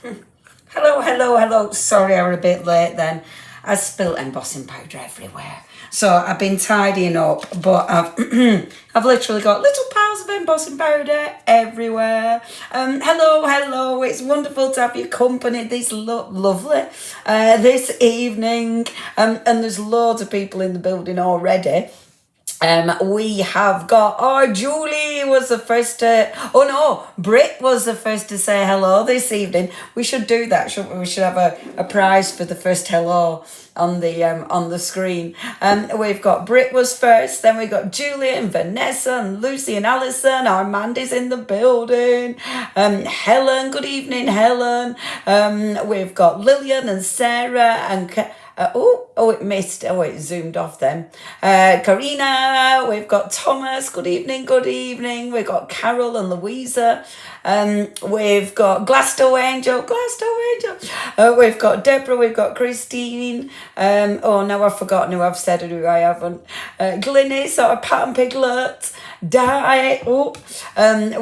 Hello, hello, hello. Sorry, I'm a bit late then. I spilt embossing powder everywhere. So I've been tidying up, but I've I've literally got little piles of embossing powder everywhere. Hello, hello. It's wonderful to have your company this lovely this evening. And there's loads of people in the building already. We have got, Julie was the first to, oh no, Brit was the first to say hello this evening. We should do that, shouldn't we? We should have a prize for the first hello on the screen. We've got Brit was first, then we got Julie and Vanessa and Lucy and Alison. Armandi's in the building. Helen, good evening, Helen. We've got Lillian and Sarah and it missed. Oh, it zoomed off then. Karina, we've got Thomas. Good evening, good evening. We've got Carol and Louisa. We've got Glasto Angel. We've got Deborah. We've got Christine. Now I've forgotten who I've said and who I haven't. Glynis or Pat and Piglet.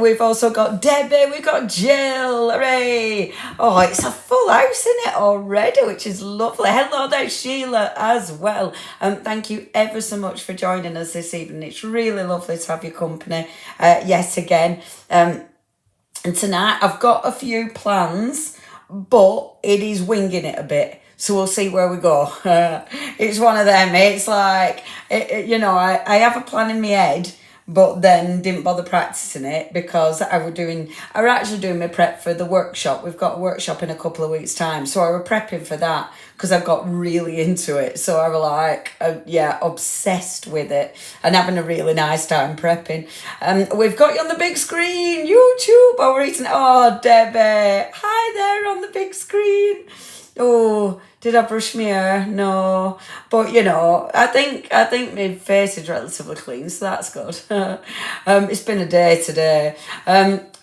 We've also got Debbie, we've got Jill, hooray! Oh, it's a full house in it already, which is lovely. Hello there, Sheila, as well. Thank you ever so much for joining us this evening. It's really lovely to have your company yet again. And tonight I've got a few plans, but it is winging it a bit. So we'll see where we go. It's one of them. It's like, I have a plan in my head, but then didn't bother practicing it because I were actually doing my prep for the workshop. We've got a workshop in a couple of weeks' time. So I were prepping for that because I got really into it. So I were like, obsessed with it and having a really nice time prepping. We've got you on the big screen, YouTube. Oh, we're eating. Oh, Debbie. Hi there on the big screen. Oh, did I brush my hair? No. But, I think my face is relatively clean, so that's good. It's been a day today.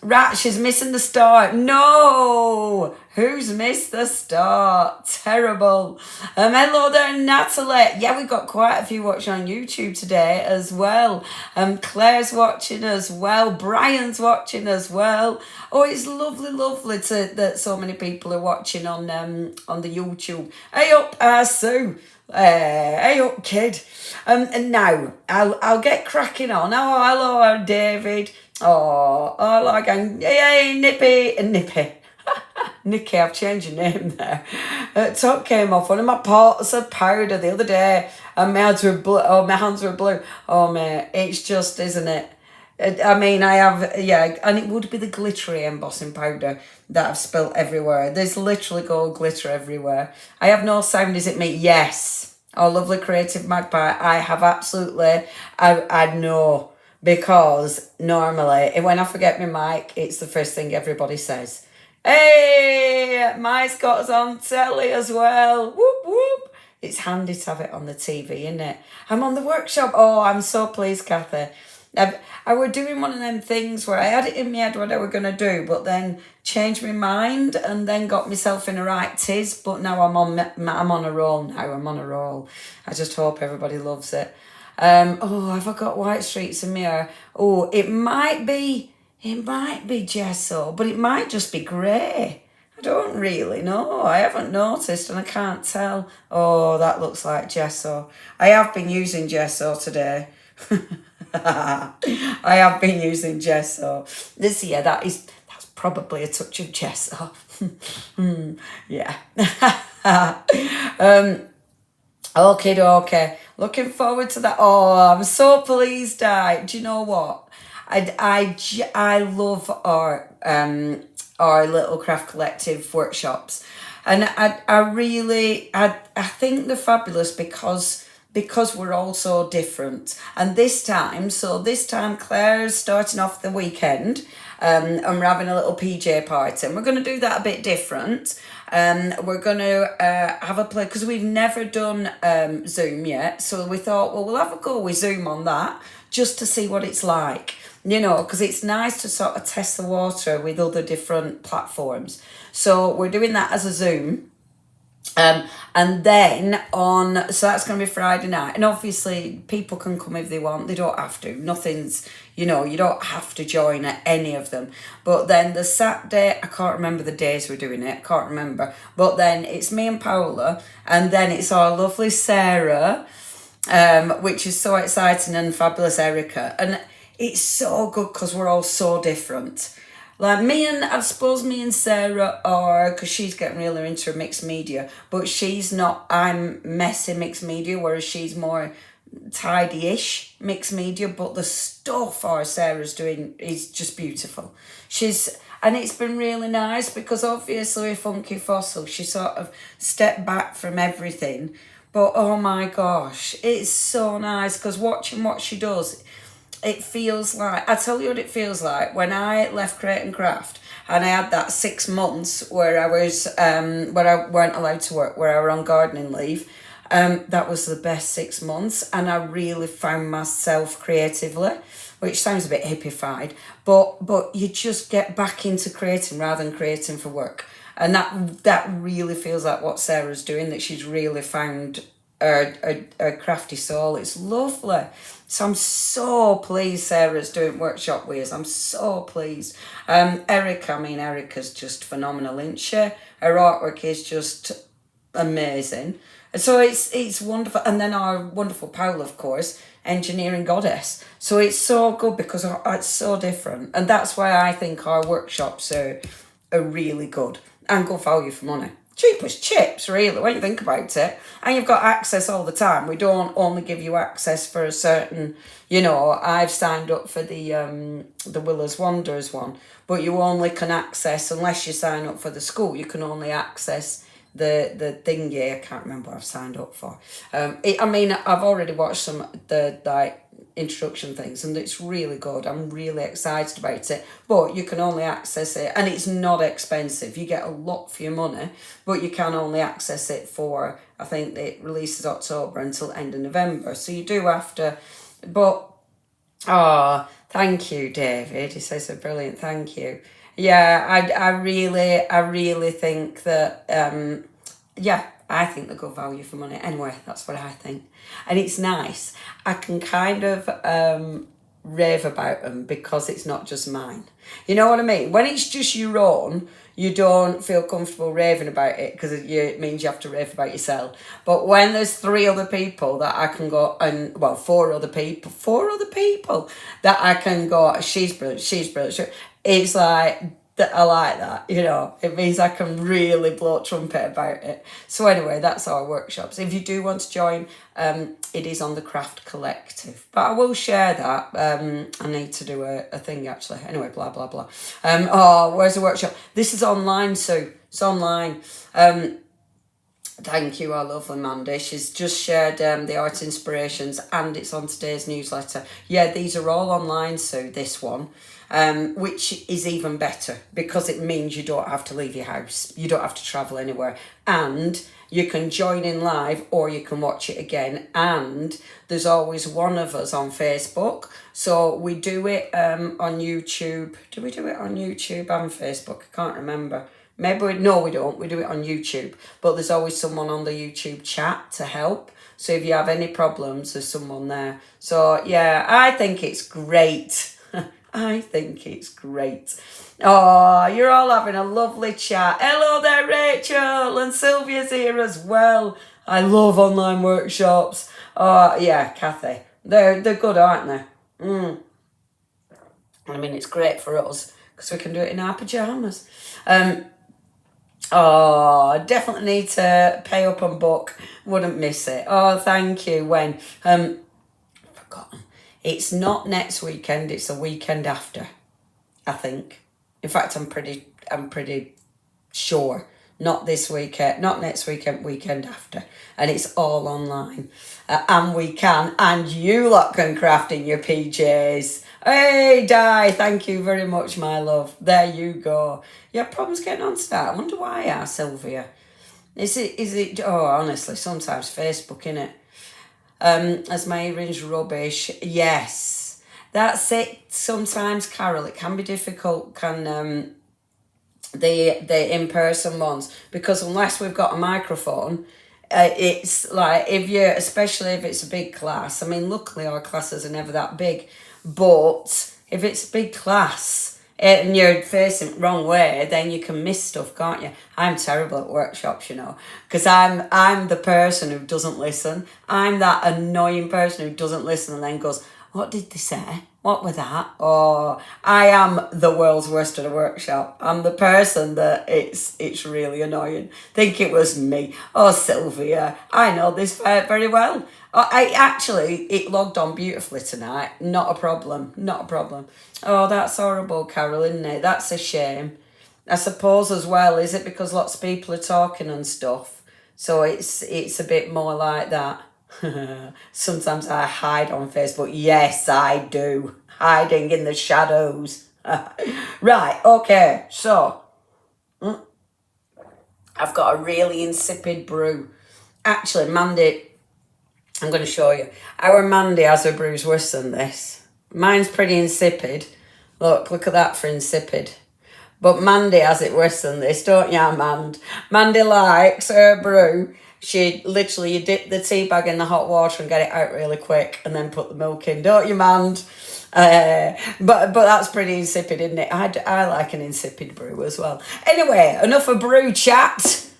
Right, she's missing the start. No! Who's missed the start? Terrible. Hello there, Natalie. Yeah, we've got quite a few watching on YouTube today as well. Claire's watching as well. Brian's watching as well. Oh, it's lovely that so many people are watching on the YouTube. Hey up, Sue. Hey up, kid. And now I'll get cracking on. Oh, hello, David. Oh, hello, gang. Hey, Nippy. Nikki, I've changed your name there. Top came off one of my pots of powder the other day, and my hands were blue. Oh, mate, it's just, isn't it? I mean, I have, and it would be the glittery embossing powder that I've spilt everywhere. There's literally gold glitter everywhere. I have no sound, is it me? Yes. Oh, lovely creative magpie. I have absolutely, I know, because normally, when I forget my mic, it's the first thing everybody says. Hey, Mai's got us on telly as well. Whoop, whoop. It's handy to have it on the TV, isn't it? I'm on the workshop. Oh, I'm so pleased, Kathy. I were doing one of them things where I had it in my head what I were going to do, but then changed my mind and then got myself in a right tiz. But now I'm on a roll now. I'm on a roll. I just hope everybody loves it. Have I got white streaks in my hair? Oh, it might be gesso, but it might just be grey. I don't really know. I haven't noticed and I can't tell. Oh, that looks like gesso. I have been using gesso today. I have been using gesso. That's probably a touch of gesso. Yeah. Okay. Looking forward to that. Oh, I'm so pleased, Di. Do you know what? I love our little craft collective workshops, and I think they're fabulous because we're all so different. And this time Claire's starting off the weekend, and we're having a little PJ party, and we're going to do that a bit different. We're going to have a play because we've never done Zoom yet, so we thought, well, we'll have a go with Zoom on that just to see what it's like, because it's nice to sort of test the water with other different platforms. So we're doing that as a Zoom. And then so that's going to be Friday night. And obviously, people can come if they want. They don't have to. Nothing's, you don't have to join at any of them. But then the Saturday, I can't remember the days we're doing it. Can't remember. But then it's me and Paola. And then it's our lovely Sarah, which is so exciting, and fabulous Erica. And it's so good because we're all so different. Like I suppose me and Sarah are, because she's getting really into mixed media, but she's not, I'm messy mixed media, whereas she's more tidy-ish mixed media, but the stuff our Sarah's doing is just beautiful. And it's been really nice because obviously with Funky Fossil, she sort of stepped back from everything, but oh my gosh, it's so nice because watching what she does, it feels like, I tell you what it feels like, when I left Create and Craft and I had that 6 months where I was, where I weren't allowed to work, where I were on gardening leave, that was the best 6 months, and I really found myself creatively, which sounds a bit hippified, but you just get back into creating rather than creating for work. And that really feels like what Sarah's doing, that she's really found her crafty soul. It's lovely. So I'm so pleased Sarah's doing workshop with us. I'm so pleased. Erica's just phenomenal, isn't she? Her artwork is just amazing. So it's wonderful. And then our wonderful Paul, of course, engineering goddess. So it's so good because it's so different. And that's why I think our workshops are really good and good value for money. Cheap as chips, really, when you think about it. And you've got access all the time. We don't only give you access for a certain, I've signed up for the Willows Wanderers one, but you only can access, unless you sign up for the school, you can only access the thingy. I can't remember what I've signed up for. I've already watched some the introduction things, and it's really good. I'm really excited about it, but you can only access it, and it's not expensive. You get a lot for your money, but you can only access it for, I think it releases October until end of November, so you do have to. But thank you, David. He says a brilliant thank you. Yeah, I really think that I think they're good value for money. Anyway, that's what I think. And it's nice. I can kind of rave about them because it's not just mine. You know what I mean? When it's just your own, you don't feel comfortable raving about it because it means you have to rave about yourself. But when there's 3 other people that I can go, and 4 other people that I can go, she's brilliant. It's like, I like that, it means I can really blow trumpet about it. So anyway, that's our workshops. If you do want to join, it is on the Craft Collective, but I will share that. I need to do a thing actually. Anyway, blah blah blah. Where's the workshop? This is online, Sue. It's online. Thank you, our lovely Mandy. She's just shared the art inspirations, and it's on today's newsletter. Yeah, these are all online, Sue, this one. Which is even better because it means you don't have to leave your house. You don't have to travel anywhere. And you can join in live or you can watch it again. And there's always one of us on Facebook. So we do it on YouTube. Do we do it on YouTube and Facebook? I can't remember. No, we don't. We do it on YouTube. But there's always someone on the YouTube chat to help. So if you have any problems, there's someone there. So yeah, I think it's great. I think it's great. Oh, you're all having a lovely chat. Hello there, Rachel, and Sylvia's here as well. I love online workshops. Oh, yeah, Kathy. They're good, aren't they? It's great for us because we can do it in our pyjamas. Definitely need to pay up and book. Wouldn't miss it. Oh, thank you. When? Forgotten. It's not next weekend, it's the weekend after, I think. In fact, I'm pretty sure. Not this weekend, not next weekend, weekend after. And it's all online. And you lot can craft in your PJs. Hey, Di, thank you very much, my love. There you go. You have problems getting onto that? I wonder why, Sylvia. Is it, honestly, sometimes Facebook, innit? As my earrings rubbish. Yes, that's it. Sometimes, Carol, it can be difficult. the in-person ones, because unless we've got a microphone, it's like, if you, especially if it's a big class, I mean, luckily our classes are never that big, but if it's a big class and you're facing wrong way, then you can miss stuff, can't you? I'm terrible at workshops, you know, because I'm the person who doesn't listen. I'm that annoying person who doesn't listen and then goes, what did they say? What was that? Oh, I am the world's worst at a workshop. I'm the person that it's really annoying. Think it was me. Oh, Sylvia, I know this very well. Oh, it logged on beautifully tonight. Not a problem. Not a problem. Oh, that's horrible, Carol, isn't it? That's a shame. I suppose as well, is it because lots of people are talking and stuff? So it's a bit more like that. Sometimes I hide on Facebook. Yes, I do. Hiding in the shadows. Right, okay. So, I've got a really insipid brew. Actually, Mandy, I'm going to show you. Our Mandy has a brew's worse than this. Mine's pretty insipid. Look at that for insipid. But Mandy has it worse than this, don't you, Mand? Mandy likes her brew. She literally, you dip the tea bag in the hot water and get it out really quick and then put the milk in, don't you, Mand? But that's pretty insipid, isn't it? I like an insipid brew as well. Anyway, enough of brew chat.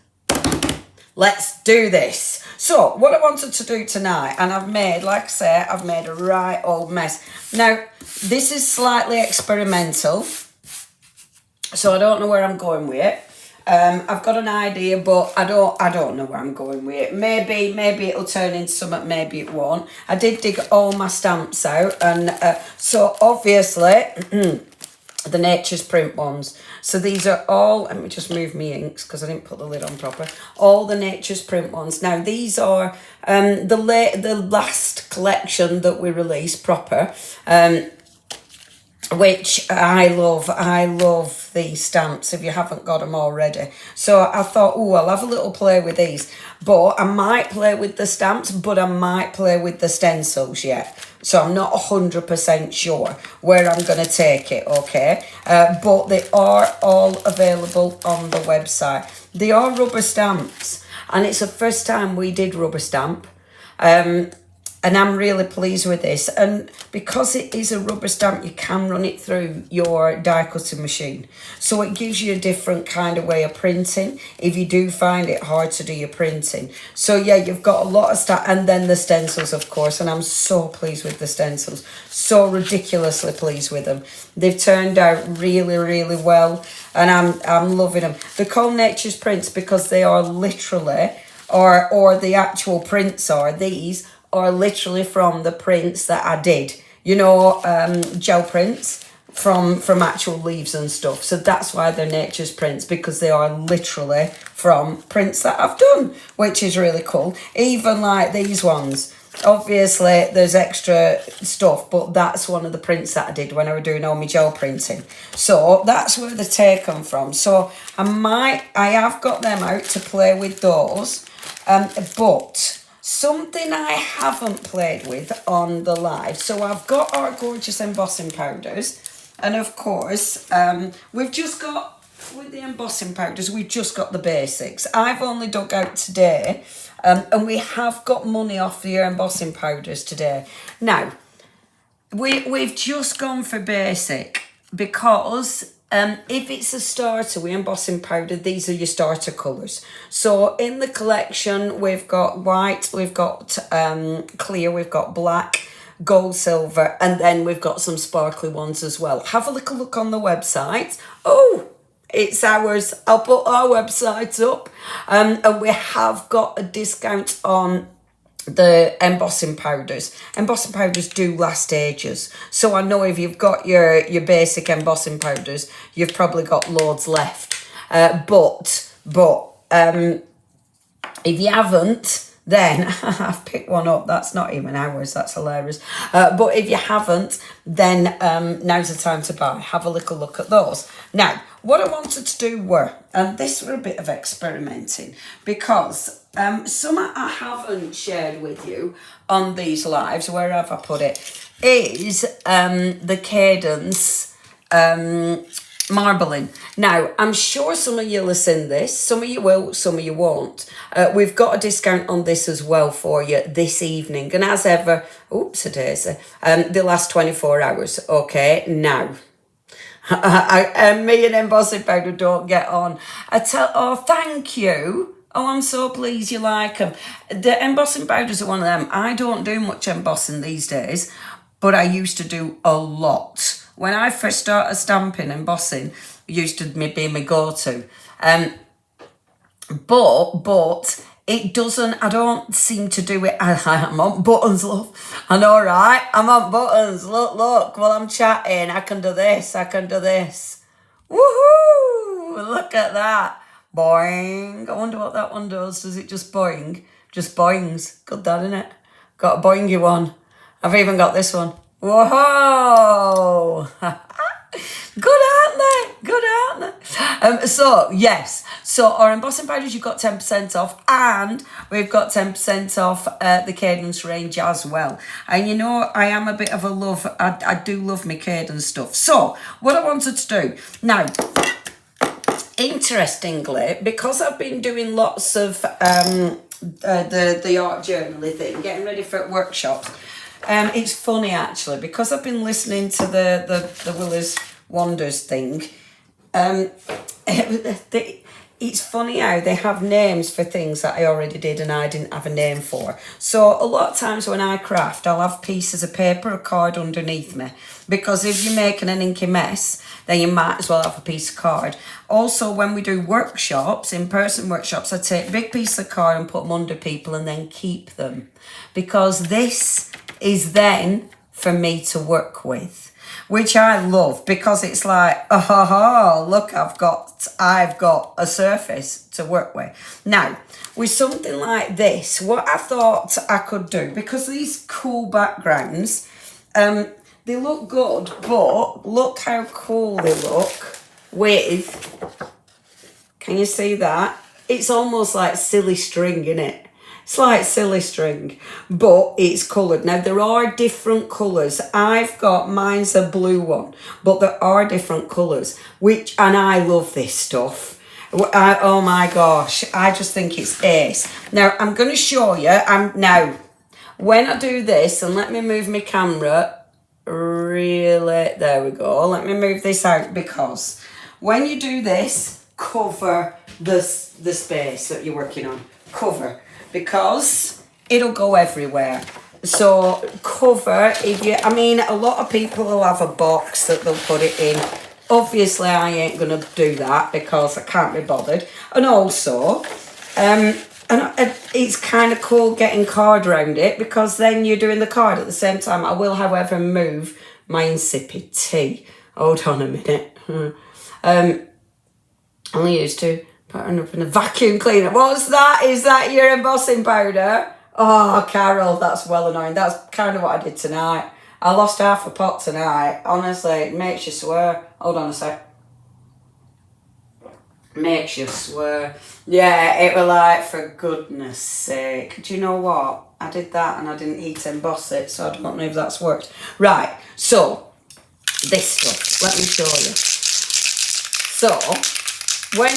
Let's do this. So, what I wanted to do tonight, and I've made, like I say, I've made a right old mess. Now, this is slightly experimental, so I don't know where I'm going with it. I've got an idea, but I don't know where I'm going with it. Maybe it'll turn into something, maybe it won't. I did dig all my stamps out, and so obviously the Nature's Print ones. So these are all, let me just move my inks because I didn't put the lid on proper. All the Nature's Print ones. Now these are the last collection that we released proper. Which I love these stamps if you haven't got them already. So I thought, oh, I'll have a little play with these. But I might play with the stamps, but I might play with the stencils yet. So I'm not 100% sure where I'm going to take it, okay? But they are all available on the website. They are rubber stamps, and it's the first time we did rubber stamp. And I'm really pleased with this. And because it is a rubber stamp, you can run it through your die cutting machine. So it gives you a different kind of way of printing if you do find it hard to do your printing. So yeah, you've got a lot of stuff. And then the stencils, of course. And I'm so pleased with the stencils. So ridiculously pleased with them. They've turned out really, really well. And I'm loving them. They're called Nature's Prints because they are literally, or the actual prints are, these are literally from the prints that I did, you know, gel prints from actual leaves and stuff. So that's why they're Nature's Prints, because they are literally from prints that I've done, which is really cool. Even like these ones, obviously there's extra stuff, but that's one of the prints that I did when I was doing all my gel printing. So that's where they're taken from. So I have got them out to play with those, but something I haven't played with on the live. So I've got our gorgeous embossing powders. And of course, we've just got, with the embossing powders, we've just got the basics. I've only dug out today. And we have got money off the embossing powders today. Now, we've just gone for basic because if it's a starter with embossing powder, these are your starter colours. So in the collection, we've got white, we've got clear, we've got black, gold, silver, and then we've got some sparkly ones as well. Have a little look on the website. Oh, it's ours. I'll put our website up. And we have got a discount on the embossing powders. Embossing powders do last ages. So I know if you've got your basic embossing powders, you've probably got loads left. But if you haven't, then I've picked one up. That's not even ours. That's hilarious. But if you haven't, then now's the time to buy. Have a little look at those. Now, what I wanted to do were, and this were a bit of experimenting, because some I haven't shared with you on these lives, where have I put it, is the Cadence marbling. Now, I'm sure some of you'll have seen this. Some of you will, some of you won't. We've got a discount on this as well for you this evening. And as ever, oops, a daisy, the last 24 hours. Okay, now. Me and Embossing Powder don't get on. Oh, thank you. Oh, I'm so pleased you like them. The embossing powders are one of them. I don't do much embossing these days, but I used to do a lot. When I first started stamping, embossing used to be my go-to. But it doesn't, I don't seem to do it. I'm on buttons, love. I know, right? I'm on buttons. Look, while I'm chatting, I can do this, I can do this. Woohoo! Look at that. Boing. I wonder what that one does. Does it just boing? Just boings. Good that, innit? Got a boingy one. I've even got this one. Whoa! Good, aren't they? Good, aren't they? So, yes. So, our embossing powders, you've got 10% off. And we've got 10% off the Cadence range as well. And you know, I am a bit of a love. I do love my Cadence stuff. So, what I wanted to do. Now, interestingly, because I've been doing lots of the art journaling thing, getting ready for workshops, it's funny actually, because I've been listening to the Willis Wonders thing. It's funny how they have names for things that I already did and I didn't have a name for. So a lot of times when I craft, I'll have pieces of paper or card underneath me, because if you're making an inky mess, then you might as well have a piece of card. Also, when we do workshops, in-person workshops, I take a big piece of card and put them under people and then keep them, because this is then for me to work with, which I love, because it's like, oh, look, I've got a surface to work with. Now, with something like this, what I thought I could do, because these cool backgrounds, they look good, but look how cool they look with, can you see that? It's almost like silly string, innit? It's like silly string, but it's coloured. Now, there are different colours. Mine's a blue one, but there are different colours, and I love this stuff. Oh my gosh, I just think it's ace. Now, I'm going to show you, now, when I do this, and let me move my camera, really, there we go. Let me move this out, because when you do this, cover the space that you're working on. Cover. Because it'll go everywhere. So cover, a lot of people will have a box that they'll put it in. Obviously, I ain't going to do that because I can't be bothered. And also, it's kind of cool getting card around it, because then you're doing the card at the same time. I will, however, move my insipid tea. Hold on a minute. Only used to. Putting up in a vacuum cleaner. What's that? Is that your embossing powder? Oh, Carol, that's well annoying. That's kind of what I did tonight. I lost half a pot tonight. Honestly, it makes you swear. Hold on a sec. Makes you swear. Yeah, it was like, for goodness sake. Do you know what? I did that and I didn't heat emboss it, so I don't know if that's worked. Right, so, this stuff. Let me show you. So, when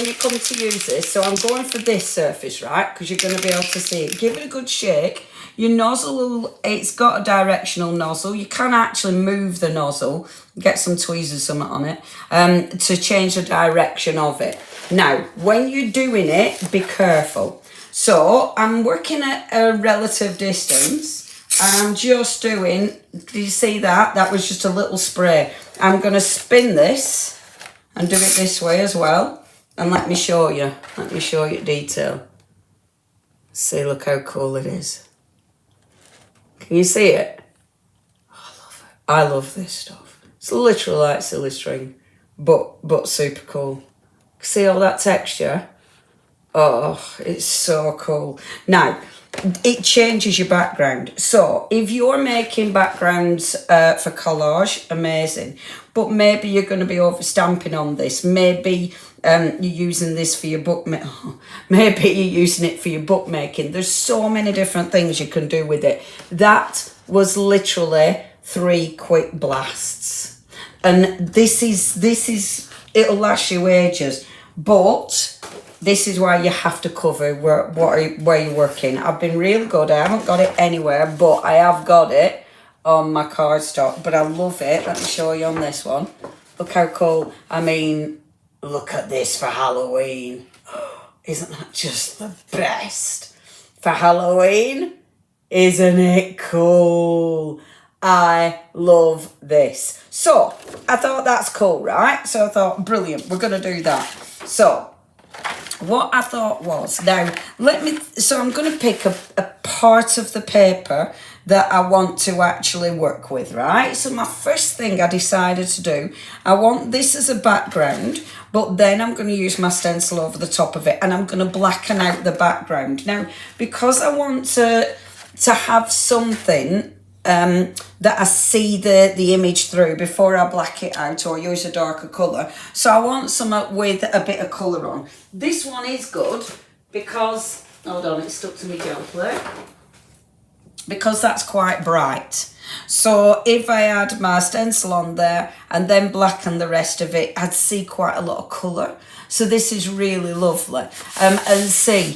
you come to use this, so I'm going for this surface, right? Because you're going to be able to see it. Give it a good shake. Your nozzle, it's got a directional nozzle. You can actually move the nozzle, get some tweezers, something on it, to change the direction of it. Now, when you're doing it, be careful. So I'm working at a relative distance, and I'm just doing, did you see that? That was just a little spray. I'm going to spin this and do it this way as well. And let me show you. Let me show you detail. See, look how cool it is. Can you see it? Oh, I love it. I love this stuff. It's literally like silly string, but super cool. See all that texture? Oh, it's so cool. Now, it changes your background. So if you're making backgrounds for collage, amazing. But maybe you're going to be over stamping on this. Maybe you're using this for your maybe you're using it for your bookmaking. There's so many different things you can do with it. That was literally 3 quick blasts. And this is, it'll last you ages. But this is why you have to cover where you're working. I've been really good. I haven't got it anywhere, but I have got it on my cardstock. But I love it. Let me show you on this one. Look how cool. I mean, look at this for Halloween. Isn't that just the best? For Halloween, isn't it cool? I love this. So, I thought that's cool, right? So I thought, brilliant, we're going to do that. So, what I thought was, now, so I'm going to pick a part of the paper that I want to actually work with, right? So my first thing I decided to do, I want this as a background, but then I'm going to use my stencil over the top of it, and I'm going to blacken out the background. Now, because I want to have something that I see the image through before I black it out or use a darker colour. So I want something with a bit of colour on. This one is good because, hold on, it's stuck to my gel plate. Because that's quite bright. So if I add my stencil on there and then blacken the rest of it, I'd see quite a lot of colour. So this is really lovely. And see,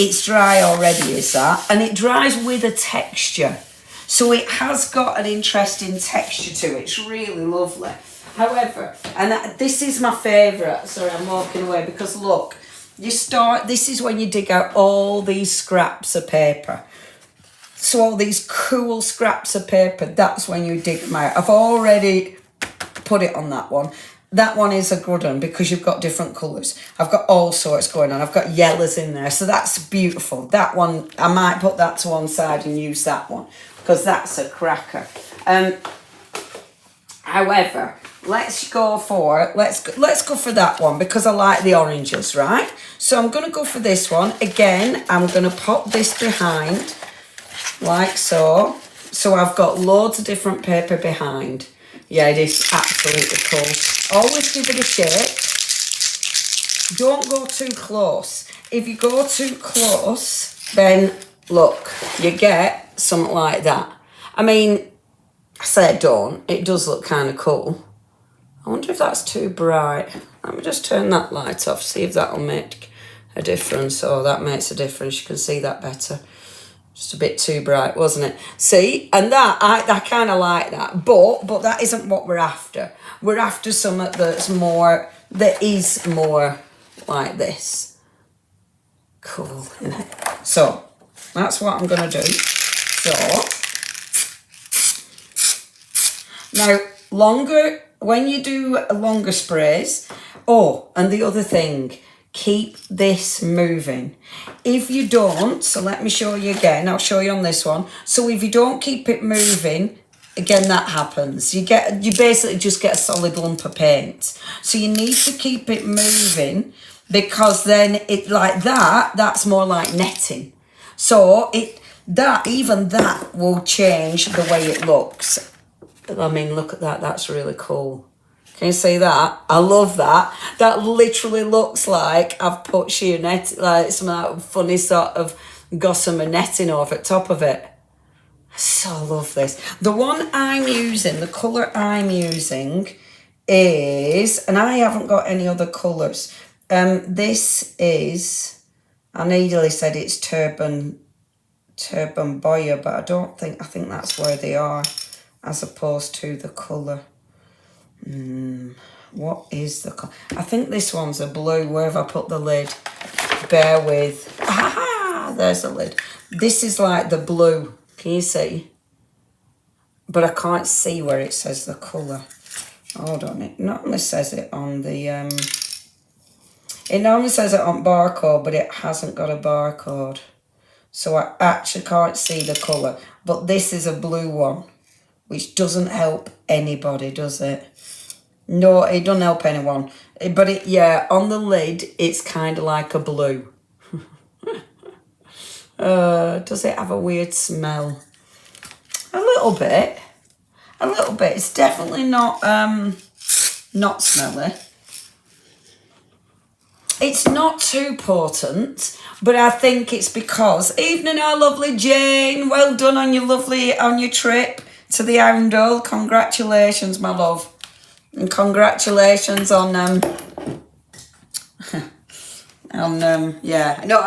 it's dry already, is that? And it dries with a texture. So it has got an interesting texture to it. It's really lovely. However, and this is my favourite. Sorry, I'm walking away because look, this is when you dig out all these scraps of paper. So all these cool scraps of paper, that's when you dig them out. I've already put it on that one. That one is a good one because you've got different colours. I've got all sorts going on. I've got yellows in there. So that's beautiful. That one, I might put that to one side and use that one because that's a cracker. However, let's go for that one because I like the oranges, right? So I'm going to go for this one. Again, I'm going to pop this behind like so. So I've got loads of different paper behind. Yeah, it is absolutely cool. Always give it a shake. Don't go too close. If you go too close, then look, you get something like that. I mean, I said don't. It does look kind of cool. I wonder if that's too bright. Let me just turn that light off, see if that'll make a difference. Oh, that makes a difference. You can see that better. Just a bit too bright, wasn't it? See, and that I kind of like that, but that isn't what we're after. We're after something that is more like this. Cool, isn't it? So that's what I'm gonna do. So now when you do longer sprays. Oh, and the other thing. Keep this moving. If you don't, so let me show you again. I'll show you on this one. So if you don't keep it moving, again, that happens. You basically just get a solid lump of paint. So you need to keep it moving because then it like that's more like netting. So even that will change the way it looks. I mean, look at that. That's really cool. Can you see that? I love that. That literally looks like I've put sheer net, like some of that funny sort of gossamer netting over the top of it. I so love this. The one I'm using, the colour I'm using is, and I haven't got any other colours. This is, I nearly said it's Turban Boya, but I think that's where they are as opposed to the colour. What is the colour? I think this one's a blue. Where have I put the lid? Bear with. Ah, there's the lid. This is like the blue. Can you see? But I can't see where it says the colour. Hold on. It normally says it on the... It normally says it on barcode, but it hasn't got a barcode. So I actually can't see the colour. But this is a blue one, which doesn't help anybody, does it? No, it doesn't help anyone. But on the lid, it's kind of like a blue. Does it have a weird smell? A little bit. It's definitely not smelly. It's not too potent, but I think it's because, evening our lovely Jane, well done on your trip to the Oundle. Congratulations, my love. And congratulations on yeah, no,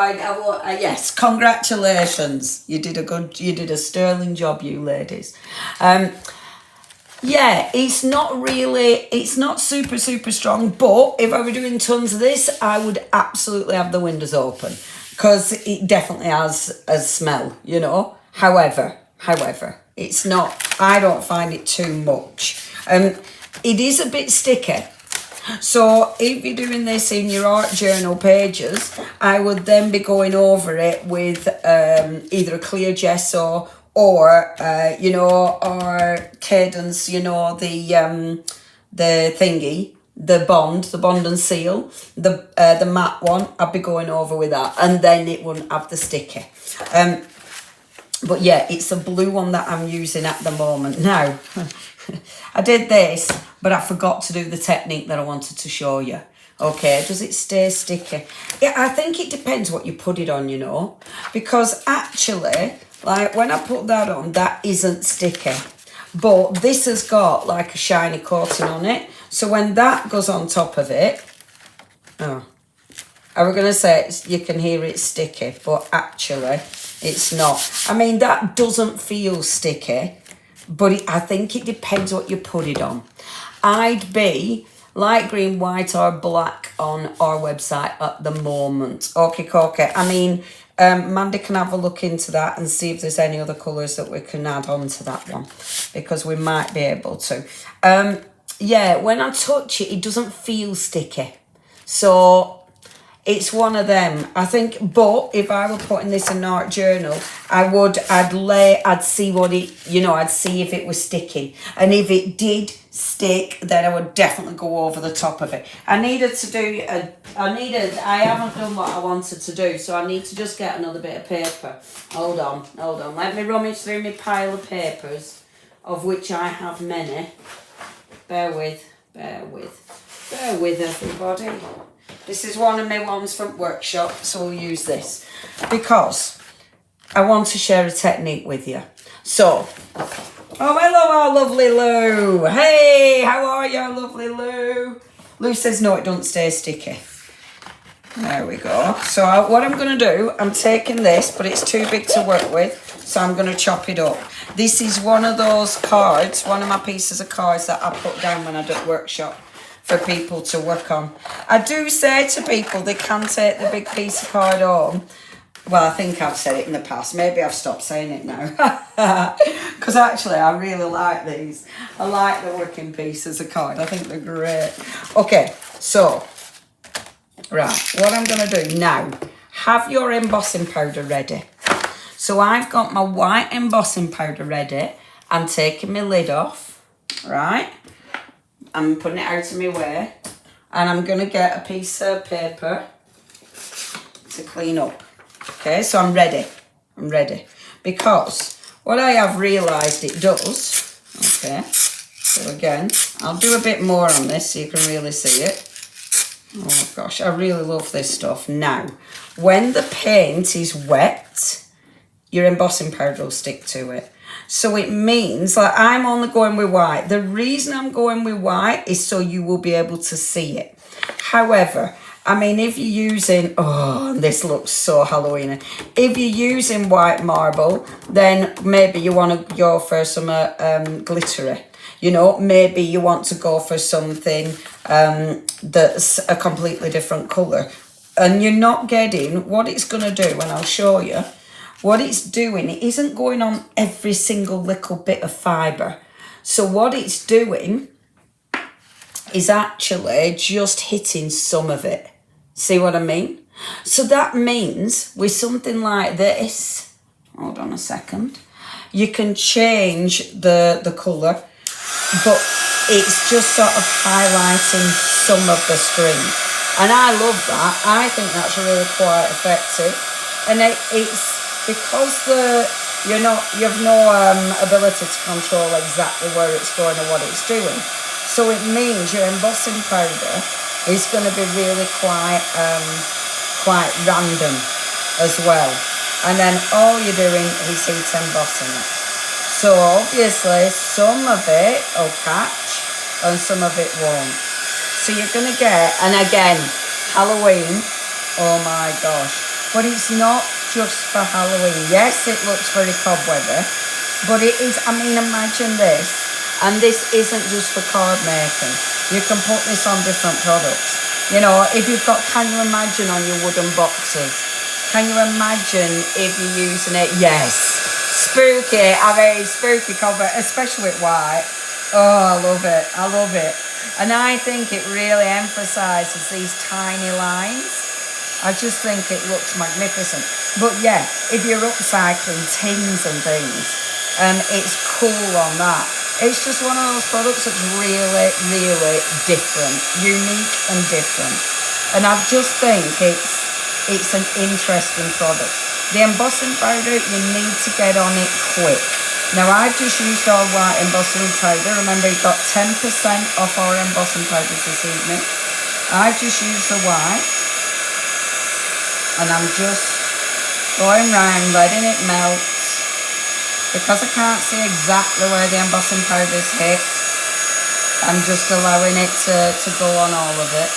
yes, congratulations. You did a sterling job, you ladies. Yeah, it's not super, super strong, but if I were doing tons of this, I would absolutely have the windows open because it definitely has a smell, you know. However, it's not, I don't find it too much. It is a bit sticky. So if you're doing this in your art journal pages, I would then be going over it with either a clear gesso or or Cadence, the thingy, the bond and seal, the matte one. I'd be going over with that, and then it wouldn't have the sticky. But yeah, it's a blue one that I'm using at the moment now. I did this, but I forgot to do the technique that I wanted to show you. Okay, does it stay sticky? Yeah, I think it depends what you put it on, because actually, like when I put that on, that isn't sticky. But this has got like a shiny coating on it. So when that goes on top of it, oh, I was going to say you can hear it's sticky, but actually it's not. I mean, that doesn't feel sticky. But I think it depends what you put it on. I'd be light green, white or black on our website at the moment. Okay. I mean, Mandy can have a look into that and see if there's any other colours that we can add on to that one. Because we might be able to. Yeah, when I touch it, it doesn't feel sticky. So it's one of them, I think. But if I were putting this in an art journal, I'd see what it, I'd see if it was sticking. And if it did stick, then I would definitely go over the top of it. I haven't done what I wanted to do, so I need to just get another bit of paper. Hold on. Let me rummage through my pile of papers, of which I have many. Bear with, everybody. This is one of my ones from workshop, so we'll use this because I want to share a technique with you. So, hello, our lovely Lou. Hey, how are you, lovely Lou? Lou says no, it don't stay sticky. There we go. So what I'm going to do, I'm taking this, but it's too big to work with, so I'm going to chop it up. This is one of those cards, one of my pieces of cards that I put down when I do workshop for people to work on. I do say to people they can take the big piece of card home. Well, I think I've said it in the past. Maybe I've stopped saying it now. Because actually, I really like these. I like the working pieces of card. I think they're great. Okay, so, right, what I'm going to do now, have your embossing powder ready. So I've got my white embossing powder ready. I'm taking my lid off, right? I'm putting it out of my way. And I'm going to get a piece of paper to clean up. Okay, so I'm ready. Because what I have realised it does, okay, so again, I'll do a bit more on this so you can really see it. Oh gosh, I really love this stuff. Now, when the paint is wet, your embossing powder will stick to it. So it means, like, I'm only going with white. The reason I'm going with white is so you will be able to see it. However, I mean, if you're using, this looks so Halloween. If you're using white marble, then maybe you want to go for some glittery. Maybe you want to go for something that's a completely different colour. And you're not getting what it's going to do, and I'll show you. What it's doing, it isn't going on every single little bit of fibre. So what it's doing is actually just hitting some of it. See what I mean? So that means with something like this, hold on a second, you can change the colour, but it's just sort of highlighting some of the string. And I love that. I think that's really quite effective. And it's because you've no ability to control exactly where it's going or what it's doing. So it means your embossing powder is going to be really quite random as well. And then all you're doing is heat embossing it. So obviously some of it will catch, and some of it won't. So you're going to get, and again, Halloween, oh my gosh. But it's not just for Halloween. Yes, it looks very cobwebby, but it is, I mean, imagine this. And this isn't just for card making. You can put this on different products. You know, if you've got, can you imagine on your wooden boxes? Can you imagine if you're using it? Yes. Spooky, I mean, spooky cover, especially with white. Oh, I love it. I love it. And I think it really emphasises these tiny lines. I just think it looks magnificent. But yeah, if you're upcycling tins and things, it's cool on that. It's just one of those products that's really, really different, unique and different. And I just think it's an interesting product. The embossing powder, you need to get on it quick. Now I've just used all white embossing powder. Remember, you got 10% off our embossing powders this evening. I've just used the white. And I'm just going round, letting it melt. Because I can't see exactly where the embossing powder's hit, I'm just allowing it to go on all of it.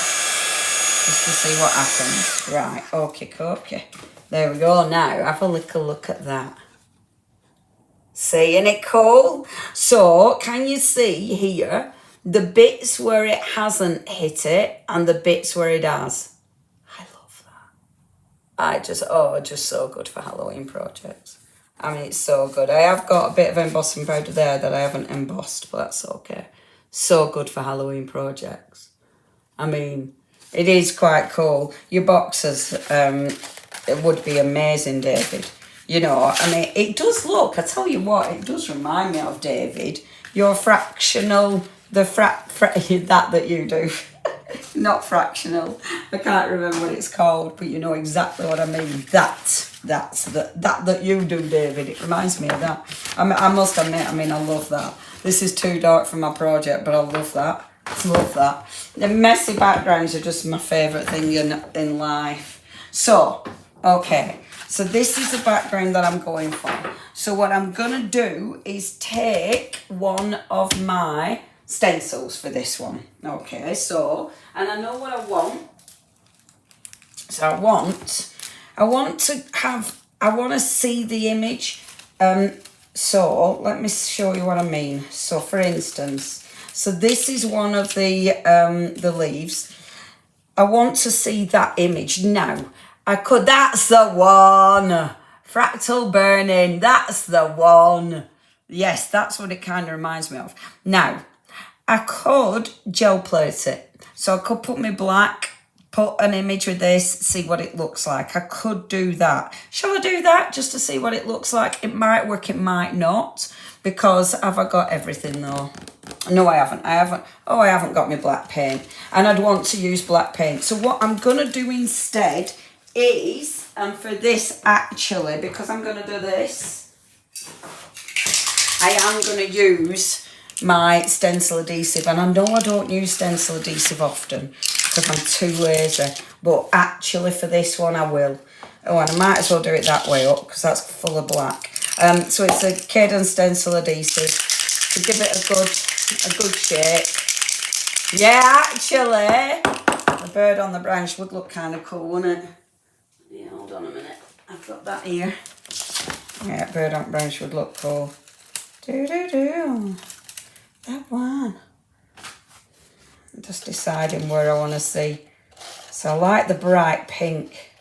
Just to see what happens. Right, okay. There we go. Now, have a little look at that. See, isn't it cool? So, can you see here the bits where it hasn't hit it and the bits where it has? I love that. Just so good for Halloween projects. I mean, it's so good. I have got a bit of embossing powder there that I haven't embossed, but that's okay. So good for Halloween projects. I mean, it is quite cool. Your boxes, it would be amazing, David. You know, I mean, it does look, I tell you what, it does remind me of David. Your fractional, that you do. Not fractional. I can't remember what it's called, but you know exactly what I mean. That you do, David. It reminds me of that. I must admit, I mean, I love that. This is too dark for my project, but I love that. I love that. The messy backgrounds are just my favourite thing in life. So, okay. So this is the background that I'm going for. So what I'm going to do is take one of my stencils for this one. Okay, so, and I know what I want. So I want to see the image. So let me show you what I mean. So for instance, so this is one of the leaves. I want to see that image. Now, that's the one. Fractal burning, that's the one. Yes, that's what it kind of reminds me of. Now, I could gel plate it. So I could put my black, put an image with this, see what it looks like. I could do that. Shall I do that just to see what it looks like? It might work, it might not. Because have I got everything though? No, I haven't. Oh, I haven't got my black paint. And I'd want to use black paint. So what I'm going to do instead is, and for this actually, because I'm going to do this, I am going to use my stencil adhesive. And I know I don't use stencil adhesive often because I'm too lazy. But actually for this one I will. Oh, and I might as well do it that way up because that's full of black. So it's a Cadence stencil adhesive to give it a good shake. Yeah, actually, the bird on the branch would look kind of cool, wouldn't it? Yeah, hold on a minute. I've got that here. Yeah, bird on the branch would look cool. That one. I'm just deciding where I want to see. So I like the bright pink.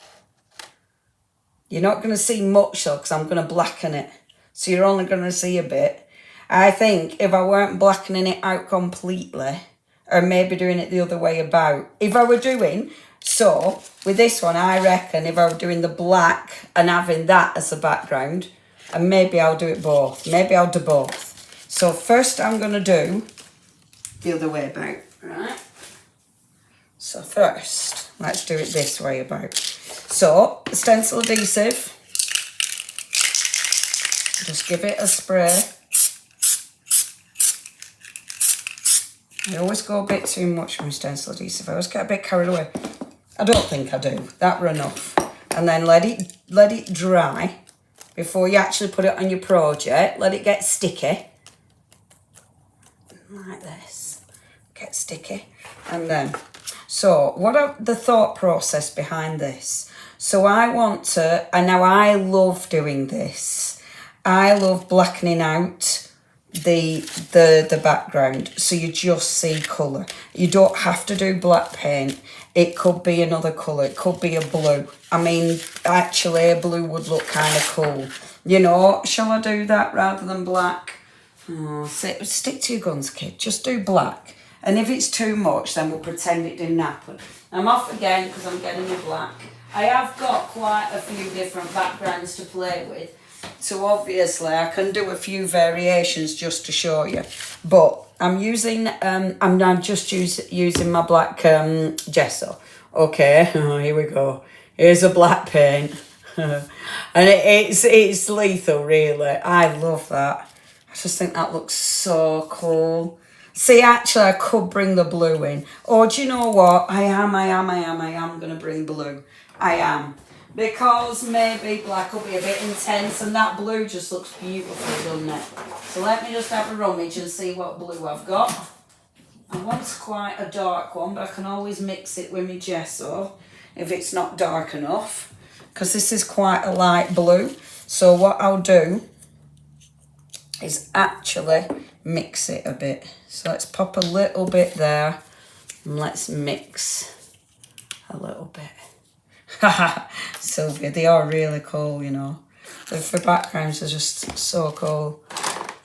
You're not going to see much though because I'm going to blacken it. So you're only going to see a bit. I think if I weren't blackening it out completely, or maybe doing it the other way about. If I were doing, so with this one, I reckon if I were doing the black and having that as a background, and maybe I'll do it both. Maybe I'll do both. So first I'm going to do the other way about, right? So first, let's do it this way about. So, stencil adhesive, just give it a spray. I always go a bit too much with stencil adhesive. I always get a bit carried away. I don't think I do. That were enough. And then let it dry before you actually put it on your project. Let it get sticky. Like this. get sticky. And then, so the thought process behind this? So I want to, and now I love doing this. I love blackening out the background so you just see colour. You don't have to do black paint. It could be another colour. It could be a blue. I mean, actually, a blue would look kind of cool. You know, shall I do that rather than black? Oh, stick to your guns, kid. Just do black. And if it's too much, then we'll pretend it didn't happen. I'm off again because I'm getting the black. I have got quite a few different backgrounds to play with. So obviously I can do a few variations just to show you. But I'm using, I'm just using my black gesso. Okay, here we go. Here's a black paint. And it's lethal, really. I love that. I just think that looks so cool. See, actually, I could bring the blue in. Or do you know what? I am going to bring blue. I am. Because maybe black will be a bit intense and that blue just looks beautiful, doesn't it? So let me just have a rummage and see what blue I've got. I want quite a dark one, but I can always mix it with my gesso if it's not dark enough. Because this is quite a light blue. So what I'll do is actually mix it a bit. So let's pop a little bit there and let's mix a little bit. Haha, Sylvia, they are really cool, you know. The backgrounds are just so cool.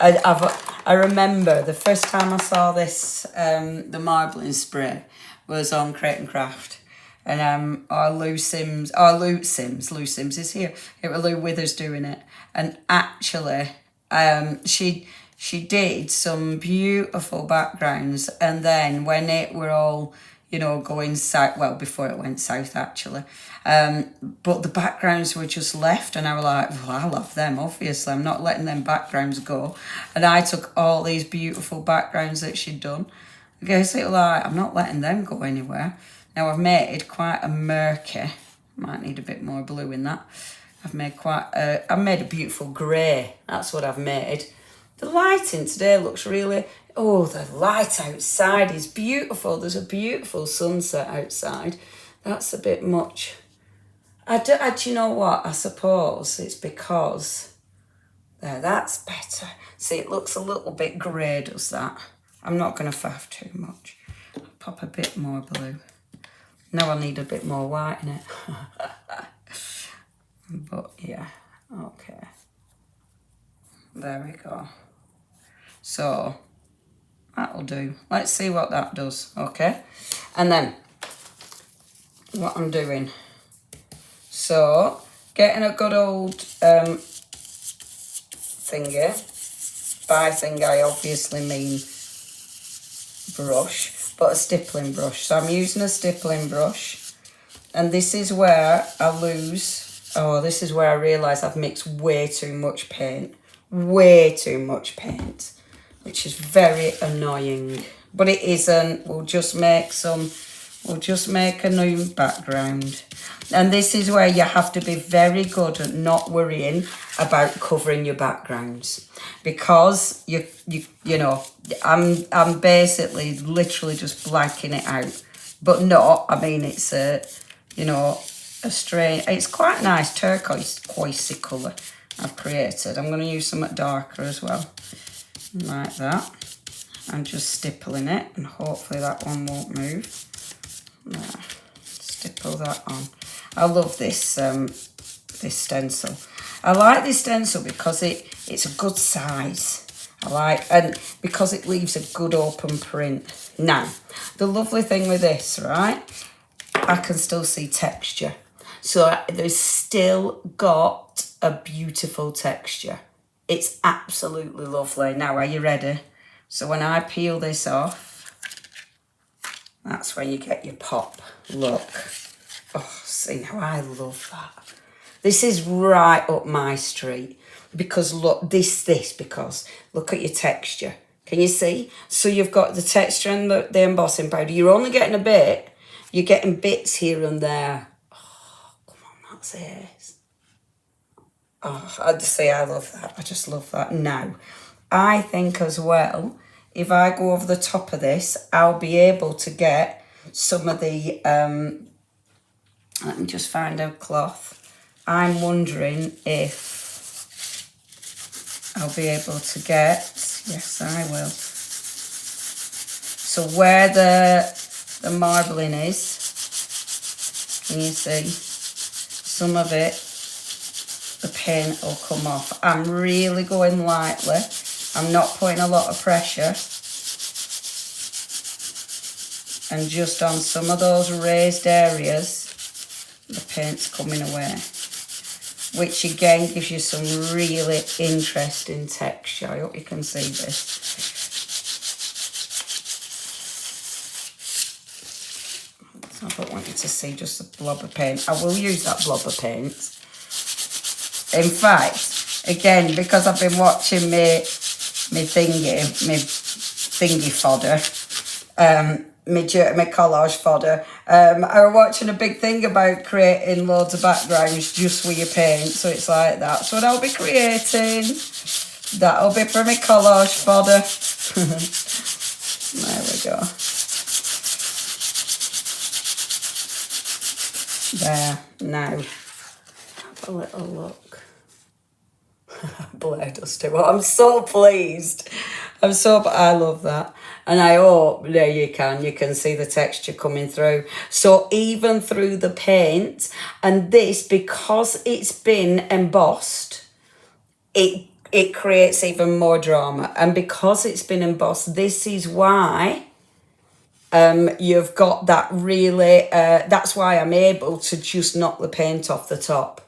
I remember the first time I saw this, the marbling spray was on Crate and Craft. And Lou Sims is here. It was Lou Withers doing it. And actually, she did some beautiful backgrounds. And then when it were all, you know, going south, well, before it went south, actually. But the backgrounds were just left. And I was like, well, I love them, obviously. I'm not letting them backgrounds go. And I took all these beautiful backgrounds that she'd done. I guess it was like, I'm not letting them go anywhere. Now I've made quite a murky, might need a bit more blue in that. I've made a beautiful grey. That's what I've made. The lighting today looks really, oh, the light outside is beautiful. There's a beautiful sunset outside. That's a bit much. Do you know what? I suppose it's because, there, that's better. See, it looks a little bit grey, does that? I'm not going to faff too much. I'll pop a bit more blue. Now I need a bit more white in it. But yeah, okay. There we go. So, that'll do. Let's see what that does, okay? And then, what I'm doing. So, getting a good old thingy. By thing I obviously mean brush. But a stippling brush. So I'm using a stippling brush. And this is where I lose. Oh, this is where I realise I've mixed way too much paint. Way too much paint. Which is very annoying. But it isn't. We'll just make a new background. And this is where you have to be very good at not worrying about covering your backgrounds. Because you know, I'm basically literally just blanking it out. But no, I mean it's a, you know, a strange, it's quite a nice turquoise colour I've created. I'm going to use something darker as well. Like that. I'm just stippling it and hopefully that one won't move. There. Stipple that on. I love this this stencil. I like this stencil because it's a good size. And because it leaves a good open print. Now, the lovely thing with this, right? I can still see texture. So there's still got a beautiful texture. It's absolutely lovely. Now, are you ready? So when I peel this off, that's when you get your pop. Look. Oh, see, now I love that. This is right up my street. Because look, because look at your texture. Can you see? So you've got the texture and the embossing powder. You're only getting a bit. You're getting bits here and there. Oh, come on, that's it. Oh, I'd say I love that. I just love that. Now, I think as well, if I go over the top of this, I'll be able to get some of the, let me just find a cloth. I'm wondering if I'll be able to get, yes I will. So where the marbling is, can you see, some of it, the paint will come off. I'm really going lightly. I'm not putting a lot of pressure. And just on some of those raised areas, the paint's coming away. Which again gives you some really interesting texture. I hope you can see this. So I don't want you to see just a blob of paint. I will use that blob of paint. In fact, again, because I've been watching my thingy fodder, my collage fodder. I was watching a big thing about creating loads of backgrounds just with your paint, so it's like that. So what I'll be creating, that'll be for my collage fodder. There we go. There, now, have a little look. Blair does too. Well, I'm so pleased. I love that. And I hope, there you can see the texture coming through. So even through the paint, and this, because it's been embossed, it creates even more drama. And because it's been embossed, this is why you've got that really, that's why I'm able to just knock the paint off the top.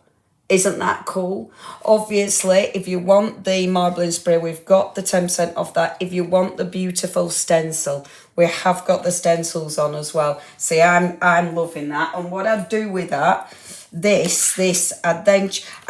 Isn't that cool? Obviously, if you want the marbling spray, we've got the 10% off that. If you want the beautiful stencil, we have got the stencils on as well. See, I'm loving that. And what I do with that, I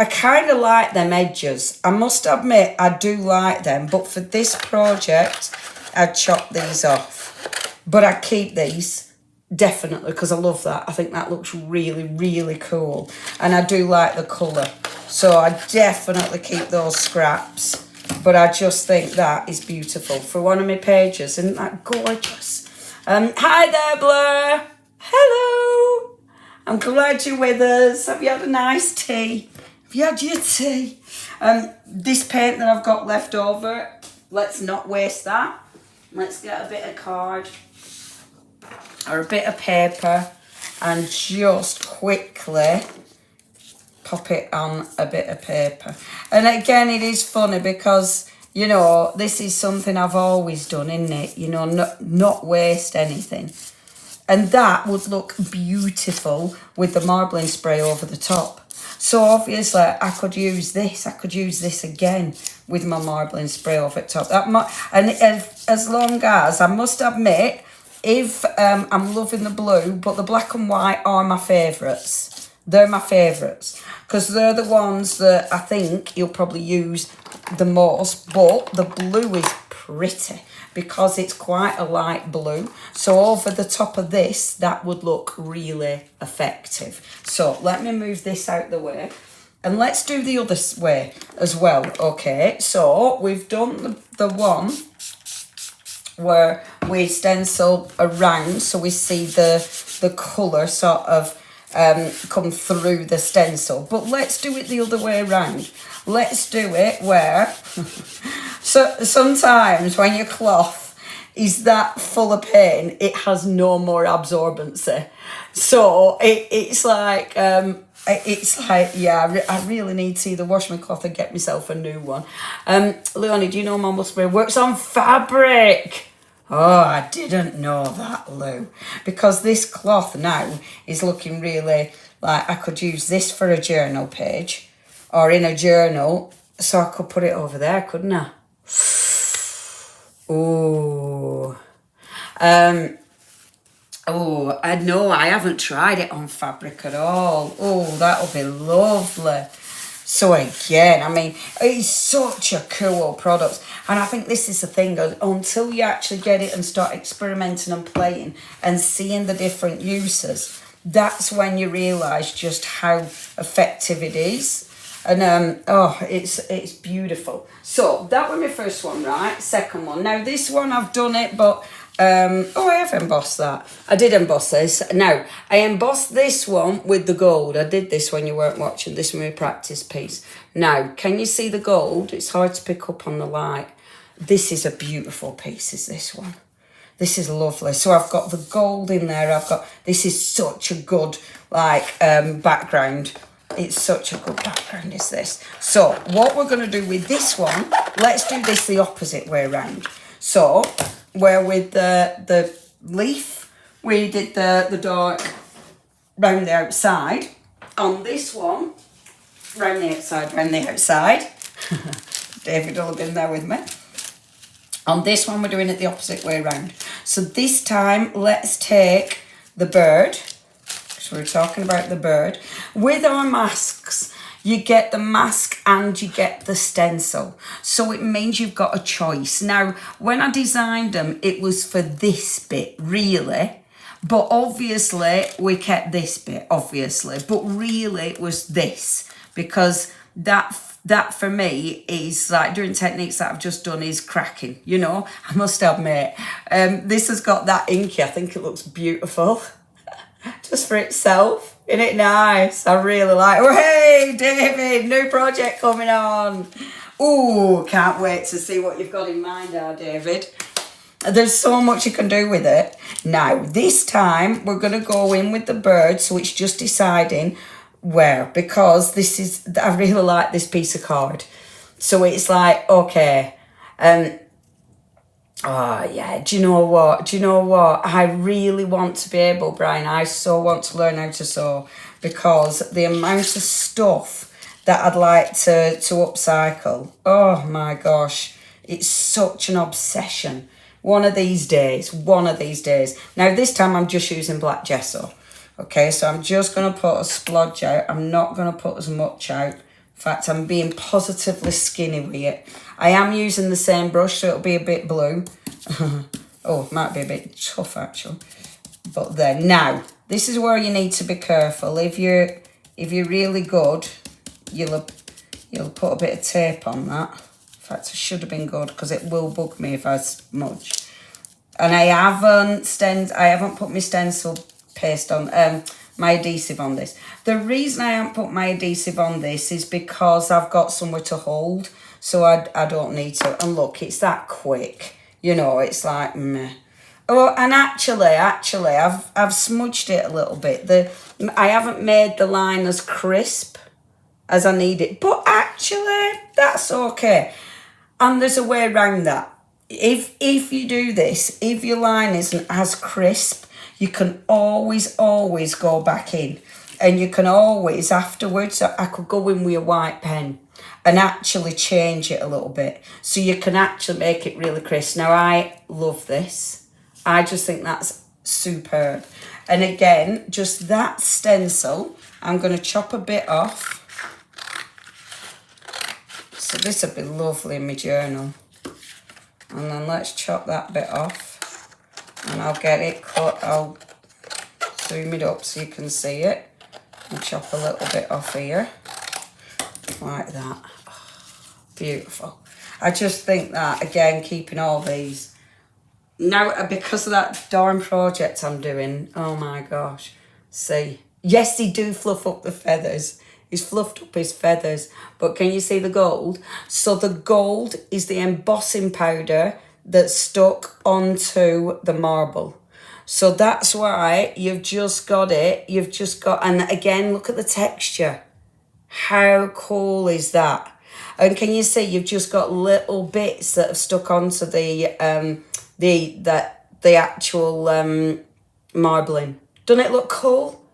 kind of like them edges. I must admit, I do like them. But for this project, I'd chop these off. But I keep these. Definitely, because I love that. I think that looks really, really cool. And I do like the colour. So I definitely keep those scraps. But I just think that is beautiful. For one of my pages, isn't that gorgeous? Hi there, Blair. Hello. I'm glad you're with us. Have you had a nice tea? Have you had your tea? This paint that I've got left over, let's not waste that. Let's get a bit of card or a bit of paper and just quickly pop it on a bit of paper. And again, it is funny because, you know, this is something I've always done, isn't it? You know, not waste anything. And that would look beautiful with the marbling spray over the top. So obviously I could use this. I could use this again with my marbling spray over the top. And as long as, I must admit, if I'm loving the blue, but the black and white are my favourites. They're my favourites. Because they're the ones that I think you'll probably use the most. But the blue is pretty because it's quite a light blue. So over the top of this, that would look really effective. So let me move this out the way. And let's do the other way as well. Okay, so we've done the one where we stencil around so we see the colour sort of come through the stencil. But let's do it the other way around. Let's do it where so sometimes when your cloth is that full of paint, it has no more absorbency. So it's like yeah, I really need to either wash my cloth and get myself a new one. Leonie, do you know marble spray works on fabric? Oh, I didn't know that, Lou. Because this cloth now is looking really like I could use this for a journal page or in a journal. So I could put it over there, couldn't I? Ooh. Oh, I know, I haven't tried it on fabric at all. Oh, that'll be lovely. So again, I mean, it's such a cool product. And I think this is the thing, until you actually get it and start experimenting and playing and seeing the different uses, that's when you realise just how effective it is. And oh, it's beautiful. So that was my first one, right? Second one. Now this one I've done it, but oh, I have embossed that. I did emboss this. Now I embossed this one with the gold. I did this when you weren't watching. This was my practice piece. Now, can you see the gold? It's hard to pick up on the light. This is a beautiful piece, is this one. This is lovely. So I've got the gold in there. This is such a good, like, background. It's such a good background, is this. So what we're going to do with this one, let's do this the opposite way around. So where with the leaf, we did the dark round the outside. On this one, round the outside. David will have been there with me. On this one, we're doing it the opposite way around. So this time, let's take the bird. So we're talking about the bird. With our masks, you get the mask and you get the stencil. So it means you've got a choice. Now, when I designed them, it was for this bit, really. But obviously, we kept this bit, obviously. But really, it was this. Because that for me is like doing techniques that I've just done is cracking, you know, I must admit. This has got that inky. I think it looks beautiful just for itself. Isn't it nice? I really like it. Hey, David, new project coming on. Ooh, can't wait to see what you've got in mind there, David. There's so much you can do with it. Now, this time we're going to go in with the bird, so it's just deciding where, because this is, I really like this piece of card. So it's like, okay, oh yeah, do you know what? I really want to be able, Brian, I so want to learn how to sew, because the amount of stuff that I'd like to upcycle, oh my gosh, it's such an obsession. One of these days. Now this time I'm just using black gesso. Okay, so I'm just going to put a splodge out. I'm not going to put as much out. In fact, I'm being positively skinny with it. I am using the same brush, so it'll be a bit blue. Oh, it might be a bit tough, actually. But then, now, this is where you need to be careful. If you're really good, you'll put a bit of tape on that. In fact, it should have been good, because it will bug me if I smudge. And I haven't put my stencil paste on, my adhesive on this. The reason I haven't put my adhesive on this is because I've got somewhere to hold, so I don't need to. And look, it's that quick, you know, it's like meh. Oh, and actually, I've smudged it a little bit. I haven't made the line as crisp as I need it, but actually, that's okay. And there's a way around that. If you do this, if your line isn't as crisp, you can always go back in, and you can always afterwards, I could go in with a white pen and actually change it a little bit, so you can actually make it really crisp. Now I love this. I just think that's superb. And again, just that stencil, I'm going to chop a bit off. So this would be lovely in my journal. And then let's chop that bit off. And I'll get it cut, I'll zoom it up so you can see it. And chop a little bit off here. Like that. Oh, beautiful. I just think that, again, keeping all these. Now, because of that darn project I'm doing, oh my gosh. See. Yes, they do fluff up the feathers. He's fluffed up his feathers. But can you see the gold? So the gold is the embossing powder that's stuck onto the marble. So that's why you've just got it. And again, look at the texture. How cool is that? And can you see you've just got little bits that have stuck onto the actual marbling. Doesn't it look cool?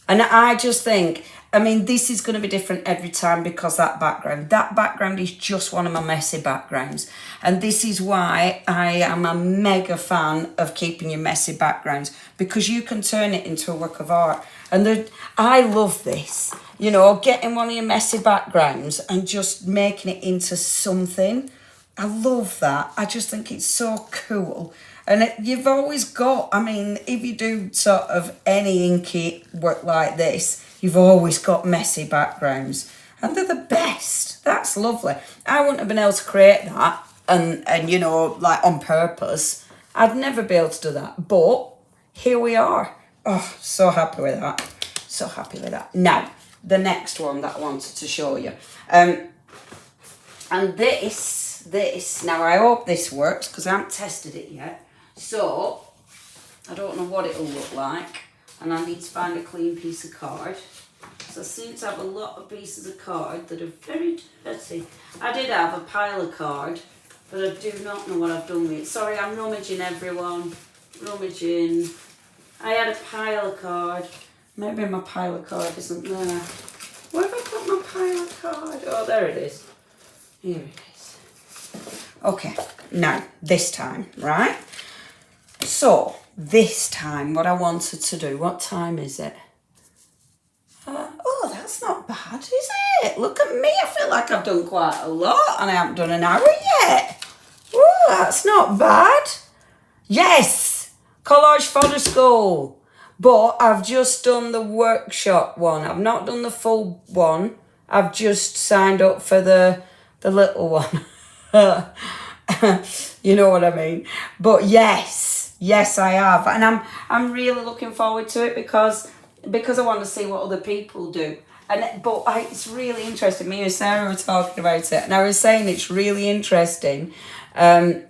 And I just think, I mean, this is going to be different every time, because that background is just one of my messy backgrounds. And this is why I am a mega fan of keeping your messy backgrounds, because you can turn it into a work of art. And I love this, you know, getting one of your messy backgrounds and just making it into something. I love that. I just think it's so cool. And you've always got, I mean, if you do sort of any inky work like this, you've always got messy backgrounds. and they're the best. That's lovely. I wouldn't have been able to create that and you know, like on purpose. I'd never be able to do that, but here we are. Oh, so happy with that. So happy with that. Now, the next one that I wanted to show you. And this, now I hope this works because I haven't tested it yet. So, I don't know what it'll look like. And I need to find a clean piece of card. So I seem to have a lot of pieces of card that are very dirty. I did have a pile of card, but I do not know what I've done with it. Sorry, I'm rummaging, everyone. Rummaging. I had a pile of card. Maybe my pile of card isn't there. Where have I put my pile of card? Oh, there it is. Here it is. Okay, now, this time, right? So, this time, what I wanted to do, what time is it? Oh, that's not bad, is it? Look at me, I feel like I've done quite a lot and I haven't done an hour yet. Oh, that's not bad. Yes, collage for the school. But I've just done the workshop one. I've not done the full one. I've just signed up for the little one. You know what I mean? But yes, I have. And I'm really looking forward to it because I want to see what other people do. But it's really interesting. Me and Sarah were talking about it, and I was saying it's really interesting to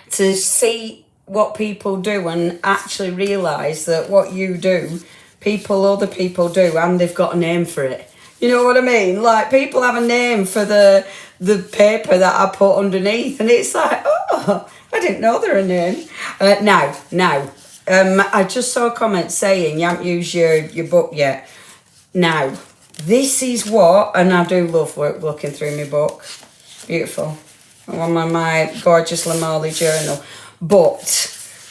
see what people do and actually realise that what you do, other people do, and they've got a name for it. You know what I mean? Like, people have a name for the paper that I put underneath, and it's like, oh, I didn't know there were a name. Now, I just saw a comment saying you haven't used your book yet. Now, this is what, and I do love looking through my book. Beautiful. One of my gorgeous Leonie journal. But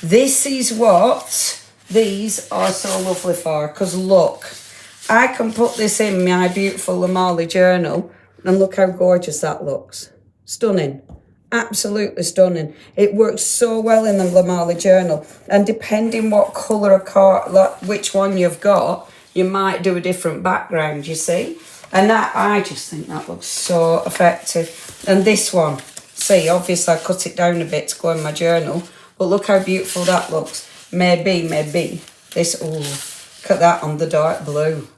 this is what these are so lovely for. Because look, I can put this in my beautiful Leonie journal, and look how gorgeous that looks. Stunning. Absolutely stunning. It works so well in the Leonie journal, and depending what colour of card, like which one you've got, you might do a different background, you see. And that, I just think that looks so effective. And this one, see, obviously I cut it down a bit to go in my journal, but look how beautiful that looks. Maybe this, oh, look at that on the dark blue.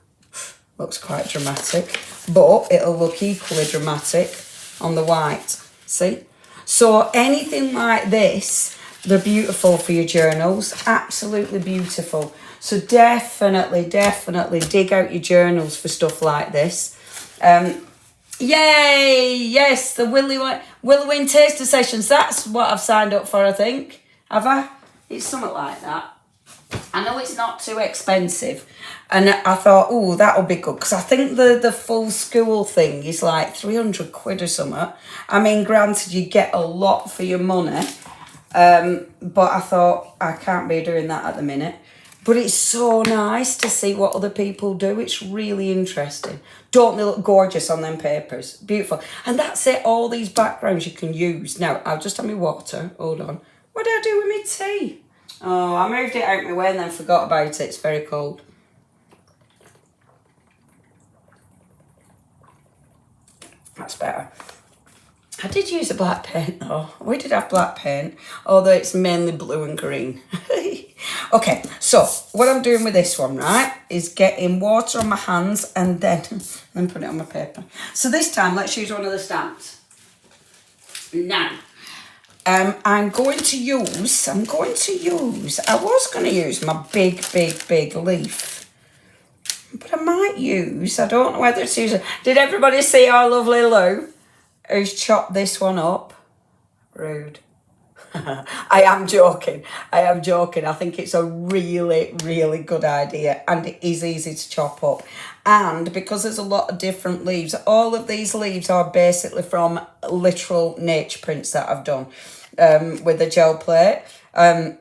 Looks quite dramatic, but it'll look equally dramatic on the white, see? So anything like this, they're beautiful for your journals, absolutely beautiful. So definitely dig out your journals for stuff like this. Yay, yes, the Willowing Taster Sessions, that's what I've signed up for, I think. Have I? It's something like that. I know it's not too expensive. And I thought, oh, that'll be good. Because I think the full school thing is like 300 quid or something. I mean, granted, you get a lot for your money. But I thought, I can't be doing that at the minute. But it's so nice to see what other people do. It's really interesting. Don't they look gorgeous on them papers? Beautiful. And that's it, all these backgrounds you can use. Now, I'll just have my water. Hold on. What did I do with my tea? Oh, I moved it out of my way and then forgot about it. It's very cold. That's better. I did use a black paint though. We did have black paint, although it's mainly blue and green. Okay, so what I'm doing with this one, right, is getting water on my hands and then put it on my paper. So this time, let's use one of the stamps. Now, I was going to use my big leaf. But I might use, I don't know whether to use it. Did everybody see our lovely Lou, who's chopped this one up? Rude. I am joking. I think it's a really good idea, and it is easy to chop up. And because there's a lot of different leaves, all of these leaves are basically from literal nature prints that I've done with a gel plate and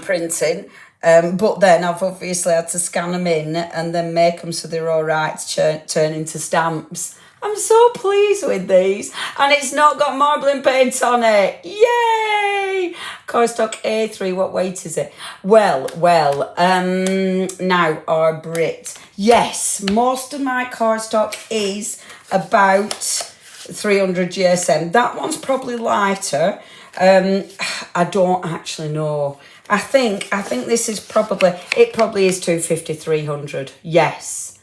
printing. But then I've obviously had to scan them in and then make them so they're all right to turn into stamps. I'm so pleased with these. And it's not got marbling paint on it. Yay! Cardstock A3, what weight is it? Well, now our Brit. Yes, most of my cardstock is about 300 GSM. That one's probably lighter. I don't actually know. I think this is probably, it probably is 250, 300. Yes,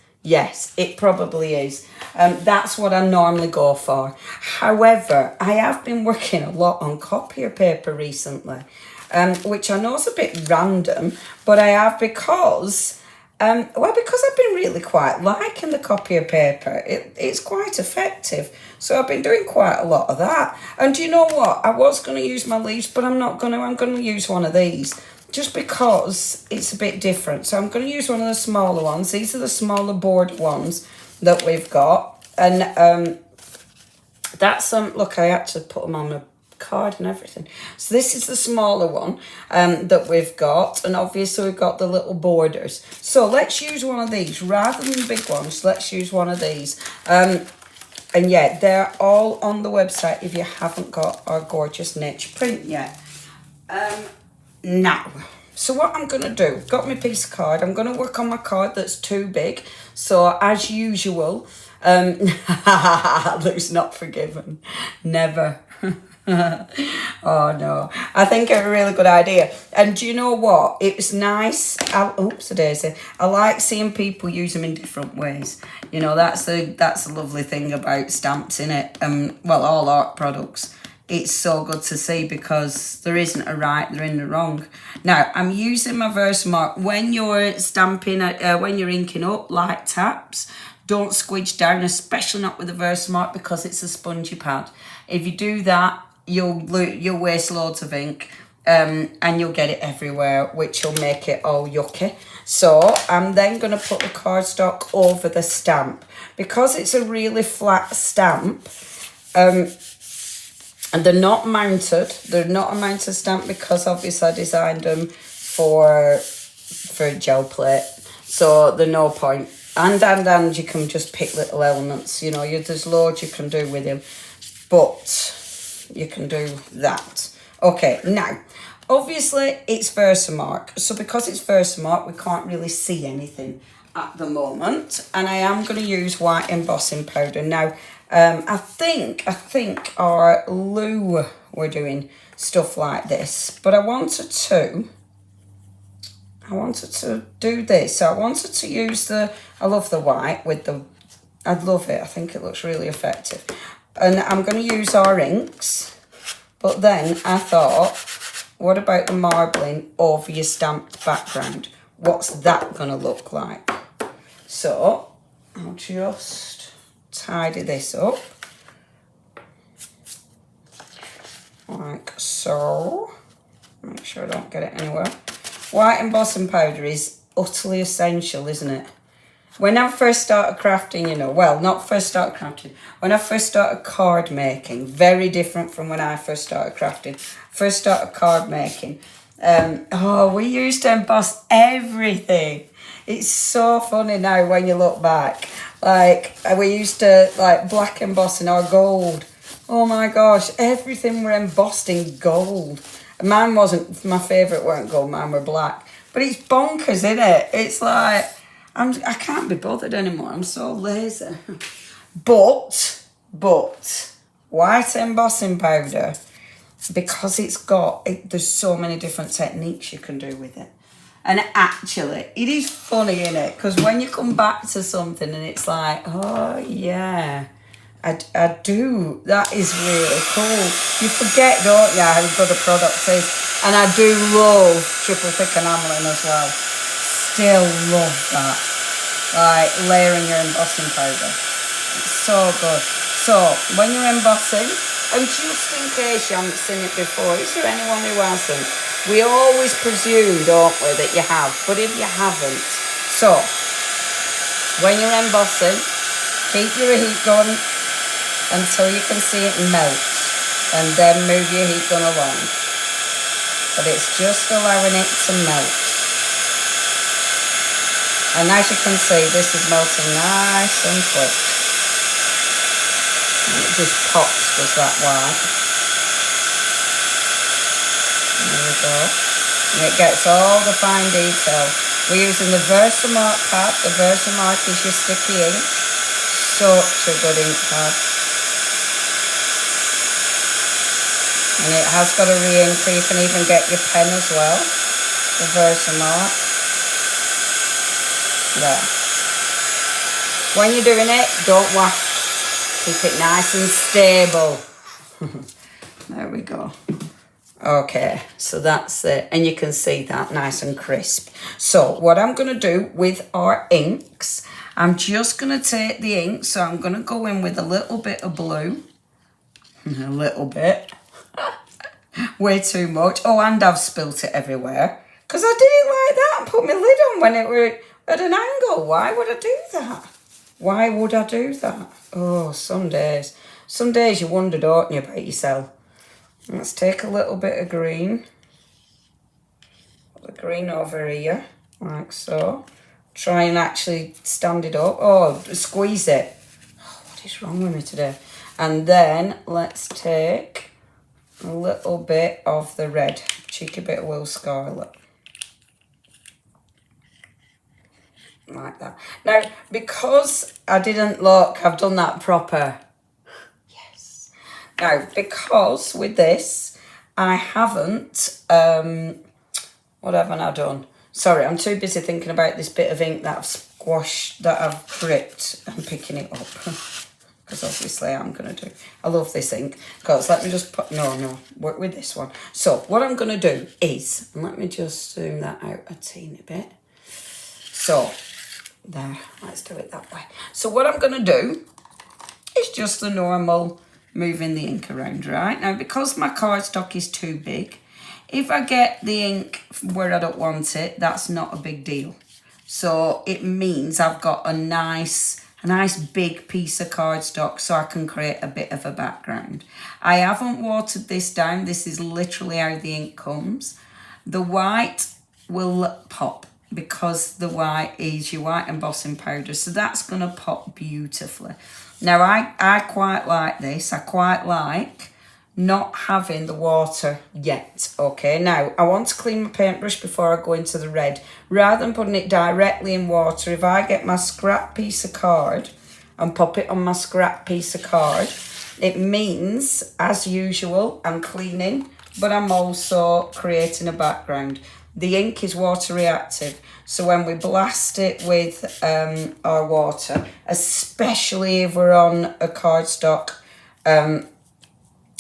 it probably is. That's what I normally go for. However, I have been working a lot on copier paper recently, which I know is a bit random, but I have because I've been really quite liking the copier paper. It's quite effective. So I've been doing quite a lot of that. And do you know what? I was going to use my leaves, but I'm not going to. I'm going to use one of these just because it's a bit different. So I'm going to use one of the smaller ones. These are the smaller board ones that we've got. And that's look, I actually put them on the card and everything. So this is the smaller one that we've got, and obviously we've got the little borders. So let's use one of these rather than the big ones. Let's use one of these. And yeah, they're all on the website if you haven't got our gorgeous niche print yet. Now, so what I'm going to do, got my piece of card. I'm going to work on my card that's too big. So as usual, Luke's not forgiven. Never. Oh no, I think it's a really good idea. And do you know what, it was nice, oops a daisy, I like seeing people use them in different ways. You know, that's the lovely thing about stamps, innit? Well, all art products, it's so good to see because there isn't a right, there isn't a wrong. Now I'm using my Versamark. When you're stamping, when you're inking up light taps, don't squidge down, especially not with the Versamark because it's a spongy pad. If you do that, you'll waste loads of ink, and you'll get it everywhere, which will make it all yucky. So I'm then going to put the cardstock over the stamp because it's a really flat stamp. And they're not mounted. They're not a mounted stamp because obviously I designed them for gel plate, so there's no point. And you can just pick little elements. You know, there's loads you can do with them. But you can do that. Okay, now, obviously it's Versamark. So because it's Versamark, we can't really see anything at the moment. And I am going to use white embossing powder. Now, I think our Lou were doing stuff like this. But I wanted to do this. So I wanted to use I love the white with the, I love it. I think it looks really effective. And I'm going to use our inks. But then I thought, what about the marbling over your stamped background? What's that going to look like? So I'll just tidy this up. Like so. Make sure I don't get it anywhere. White embossing powder is utterly essential, isn't it? When I first started crafting, you know, well, not first started crafting, when I first started card making, very different from when I first started crafting. First started card making. We used to emboss everything. It's so funny now when you look back. Like, we used to, like, black embossing or gold. Oh my gosh, everything were embossed in gold. Mine wasn't, my favourite weren't gold, mine were black. But it's bonkers, isn't it? It's like, I can't be bothered anymore. I'm so lazy. But white embossing powder, because there's so many different techniques you can do with it. And actually, it is funny, isn't it? Because when you come back to something and it's like, oh yeah, I do. That is really cool. You forget, don't you, how good a product is. And I do love triple thick enameling as well. Still love that. Like layering your embossing powder. It's so good. So when you're embossing, and just in case you haven't seen it before, is there anyone who hasn't? We always presume, don't we, that you have. But if you haven't, so when you're embossing, keep your heat gun until you can see it melt, and then move your heat gun along. But it's just allowing it to melt. And as you can see, this is melting nice and quick. It just pops, does that white. There we go. And it gets all the fine detail. We're using the Versamark pad. The Versamark is your sticky ink. Such a good ink pad. And it has got a re-inker. You can even get your pen as well. The Versamark. There. When you're doing it, don't waft. Keep it nice and stable. There we go. Okay, so that's it. And you can see that nice and crisp. So what I'm going to do with our inks, I'm just going to take the ink. So I'm going to go in with a little bit of blue. A little bit. Way too much. Oh, and I've spilt it everywhere. Because I did it like that and put my lid on when it were at an angle. Why would I do that? Why would I do that? Oh, some days. Some days you wonder, don't you, about yourself. Let's take a little bit of green. Put the green over here, like so. Try and actually stand it up. Oh, squeeze it. Oh, what is wrong with me today? And then let's take a little bit of the red. Cheeky bit of Will Scarlet. Like that. Now, because I didn't look, I've done that proper. Yes. Now, because with this, I haven't, what haven't I done? Sorry, I'm too busy thinking about this bit of ink that I've squashed, that I've gripped and picking it up. Because obviously I'm going to do, I love this ink. Because let me just put, no, work with this one. So what I'm going to do is, and let me just zoom that out a teeny bit. So, there, let's do it that way. So what I'm going to do is just the normal moving the ink around, right? Now, because my cardstock is too big, if I get the ink where I don't want it, that's not a big deal. So it means I've got a nice big piece of cardstock so I can create a bit of a background. I haven't watered this down. This is literally how the ink comes. The white will pop, because the white is your white embossing powder. So that's going to pop beautifully. Now, I quite like this. I quite like not having the water yet. Okay, now, I want to clean my paintbrush before I go into the red. Rather than putting it directly in water, if I get my scrap piece of card and pop it on my scrap piece of card, it means, as usual, I'm cleaning, but I'm also creating a background. The ink is water reactive, so when we blast it with our water, especially if we're on a cardstock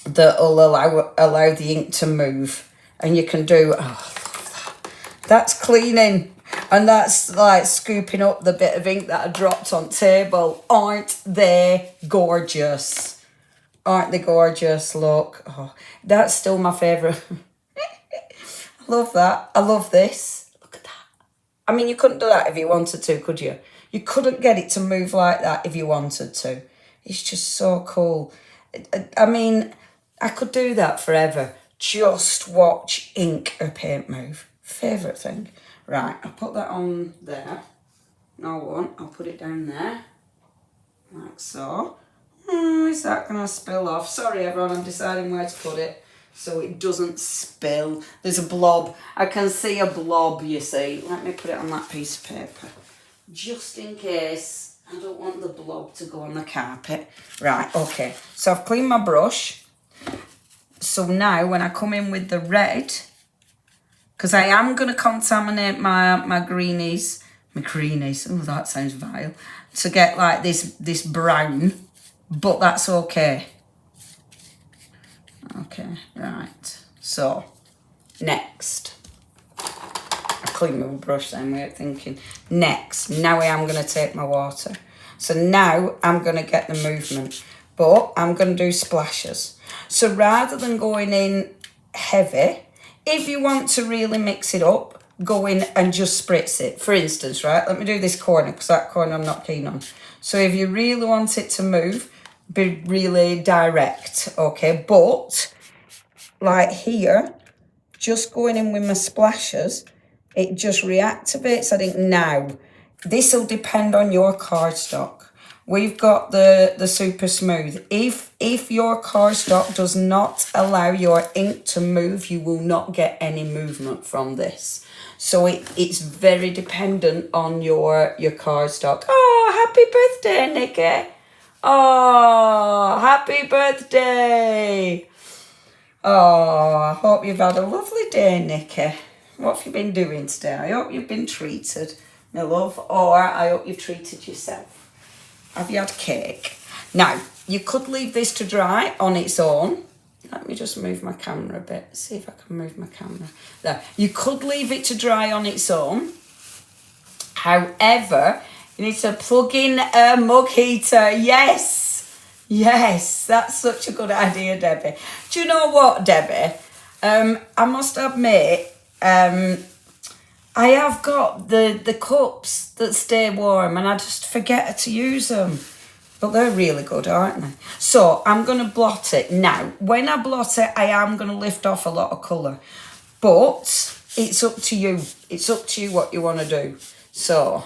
that'll allow the ink to move, and you can do, oh, I love that. That's cleaning, and that's like scooping up the bit of ink that I dropped on table. Aren't they gorgeous? Aren't they gorgeous? Look, oh, that's still my favourite. Love that. I love this. Look at that. I mean, you couldn't do that if you wanted to, could you? You couldn't get it to move like that if you wanted to. It's just so cool. I mean, I could do that forever. Just watch ink or paint move. Favourite thing. Right, I'll put that on there. No, I won't. I'll put it down there. Like so. Is that going to spill off? Sorry, everyone. I'm deciding where to put it so it doesn't spill. There's a blob. I can see a blob, you see. Let me put it on that piece of paper. Just in case I don't want the blob to go on the carpet. Right, okay. So I've cleaned my brush. So now when I come in with the red, because I am going to contaminate my greenies. My greenies. Oh, that sounds vile. To get like this brown. But that's okay. Okay, right. So, next. I clean my brush then without thinking. Next, now I am going to take my water. So now I'm going to get the movement. But I'm going to do splashes. So rather than going in heavy, if you want to really mix it up, go in and just spritz it. For instance, right, let me do this corner because that corner I'm not keen on. So if you really want it to move, be really direct, okay? But, like here, just going in with my splashes, it just reactivates. I think now, this will depend on your cardstock. we've got the super smooth. If your cardstock does not allow your ink to move, you will not get any movement from this. So it's very dependent on your cardstock. Oh, happy birthday, Nikki. Oh, happy birthday. Oh, I hope you've had a lovely day, Nikki. What have you been doing today? I hope you've been treated, my love, or I hope you've treated yourself. Have you had cake? Now, you could leave this to dry on its own. Let me just move my camera a bit. See if I can move my camera. There. You could leave it to dry on its own. However, you need to plug in a mug heater. Yes. Yes, that's such a good idea, Debbie. Do you know what, Debbie? I must admit, I have got the cups that stay warm and I just forget to use them. But they're really good, aren't they? So I'm going to blot it. Now, when I blot it, I am going to lift off a lot of colour. But it's up to you. It's up to you what you want to do. So...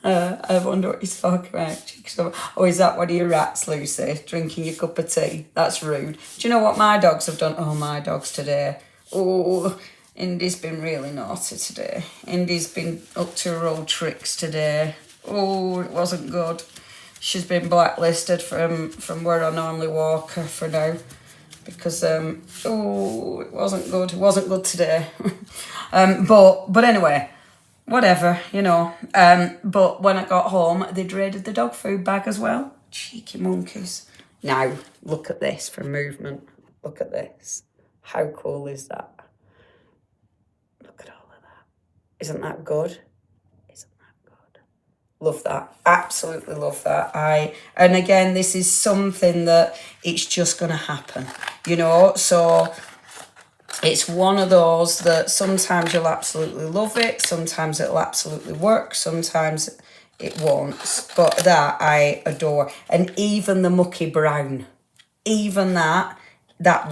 I wonder what he's talking about. Oh, is that one of your rats, Lucy? Drinking your cup of tea? That's rude. Do you know what my dogs have done? Oh, my dogs today. Oh, Indy's been really naughty today. Indy's been up to her old tricks today. Oh, it wasn't good. She's been blacklisted from where I normally walk her for now. Because, oh, it wasn't good. It wasn't good today. But anyway... Whatever, you know. But when I got home, they'd raided the dog food bag as well. Cheeky monkeys. Now, look at this for movement. Look at this. How cool is that? Look at all of that. Isn't that good? Isn't that good? Love that. Absolutely love that. And again, this is something that it's just going to happen, you know. So... it's one of those that sometimes you'll absolutely love it, sometimes it'll absolutely work, sometimes it won't. But that I adore. And even the mucky brown, even that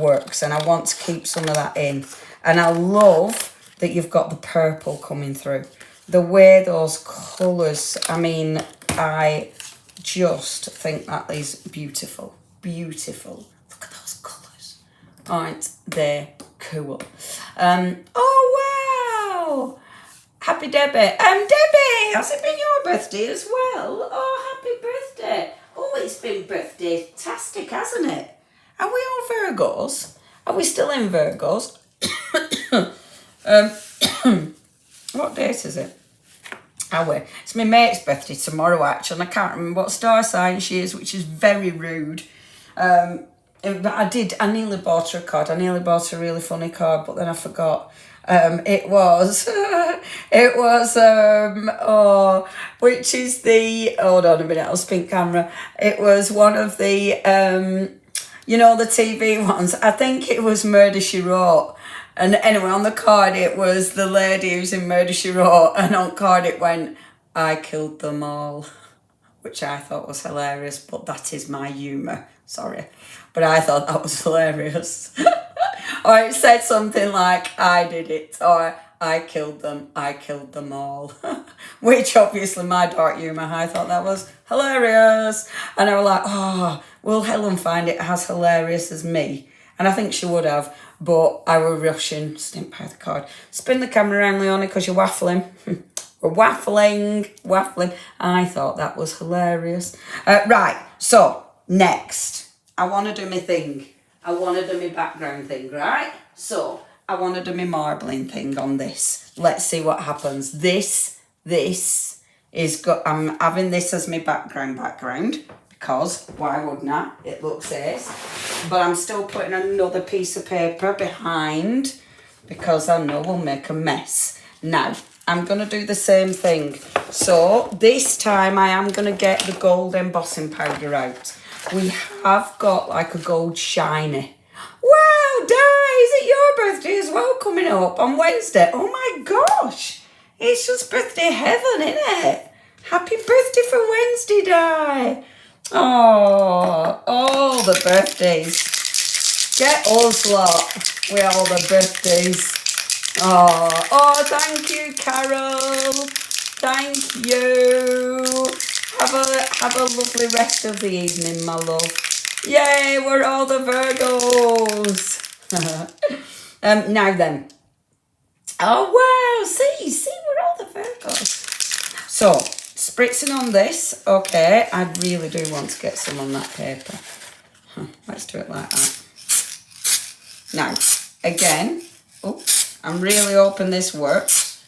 works. And I want to keep some of that in. And I love that you've got the purple coming through. The way those colours, I mean, I just think that is beautiful. Beautiful. Look at those colours. Aren't they cool? Oh, wow. Happy Debbie. Debbie, has it been your birthday as well? Oh, happy birthday. Oh, it's been birthday-tastic, hasn't it? Are we all Virgos? Are we still in Virgos? What date is it? Are we? It's my mate's birthday tomorrow, actually, and I can't remember what star sign she is, which is very rude. I nearly bought her a card. I nearly bought her a really funny card, but then I forgot. It was, which is the, hold on a minute, I'll spin camera. It was one of the, you know, the TV ones. I think it was Murder, She Wrote. And anyway, on the card, it was the lady who's in Murder, She Wrote. And on card, it went, I killed them all, which I thought was hilarious, but that is my humour. Sorry. But I thought that was hilarious. Or it said something like, I did it, or I killed them all. Which obviously my dark humour, I thought that was hilarious. And I was like, oh, will Helen find it as hilarious as me? And I think she would have, but I was rushing, didn't buy the card. Spin the camera around, Leonie, because you're waffling. We're waffling. I thought that was hilarious. Right, so next, I want to do my thing. I want to do my background thing, right? So I want to do my marbling thing on this. Let's see what happens. This is good. I'm having this as my background because why wouldn't I? It looks ace. But I'm still putting another piece of paper behind because I know we'll make a mess. Now, I'm going to do the same thing. So this time I am going to get the gold embossing powder out. We have got like a gold shiny. Wow, Di, is it your birthday as well coming up on Wednesday? Oh my gosh, it's just birthday heaven, isn't it? Happy birthday for Wednesday, Di. Oh, all the birthdays. Get us lot with all the birthdays. Oh, thank you, Carol. Thank you. Have a lovely rest of the evening, my love. Yay, we're all the Virgos. Now then. Oh wow, see, we're all the Virgos. So, spritzing on this, okay, I really do want to get some on that paper. Let's do it like that. Now, again, I'm really hoping this works,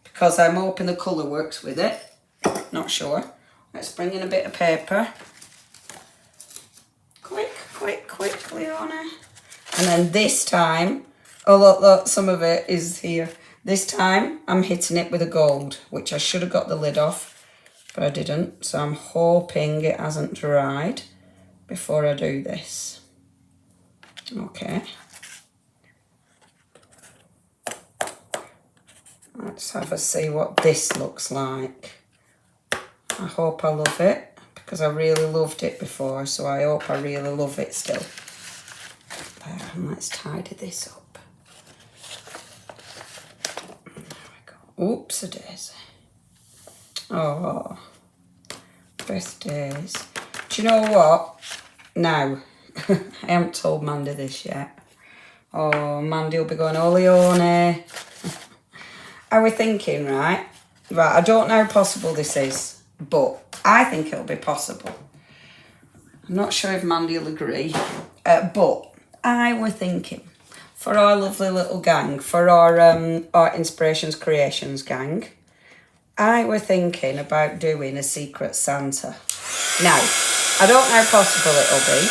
because I'm hoping the colour works with it. Not sure. Let's bring in a bit of paper. Quick, Leonie. And then this time, oh look, some of it is here. This time, I'm hitting it with a gold, which I should have got the lid off, but I didn't. So I'm hoping it hasn't dried before I do this. Okay. Let's have a see what this looks like. I hope I love it, because I really loved it before, so I hope I really love it still. There, and let's tidy this up. There we go. Oops-a-daisy. Oh, birthdays. Do you know what? Now, I haven't told Mandy this yet. Oh, Mandy will be going, oh, Leonie. I was thinking, right, I don't know how possible this is, but I think it'll be possible. I'm not sure if Mandy will agree, but I was thinking, for our lovely little gang, for our Art Inspirations Creations gang, I was thinking about doing a Secret Santa. Now, I don't know how possible it'll be,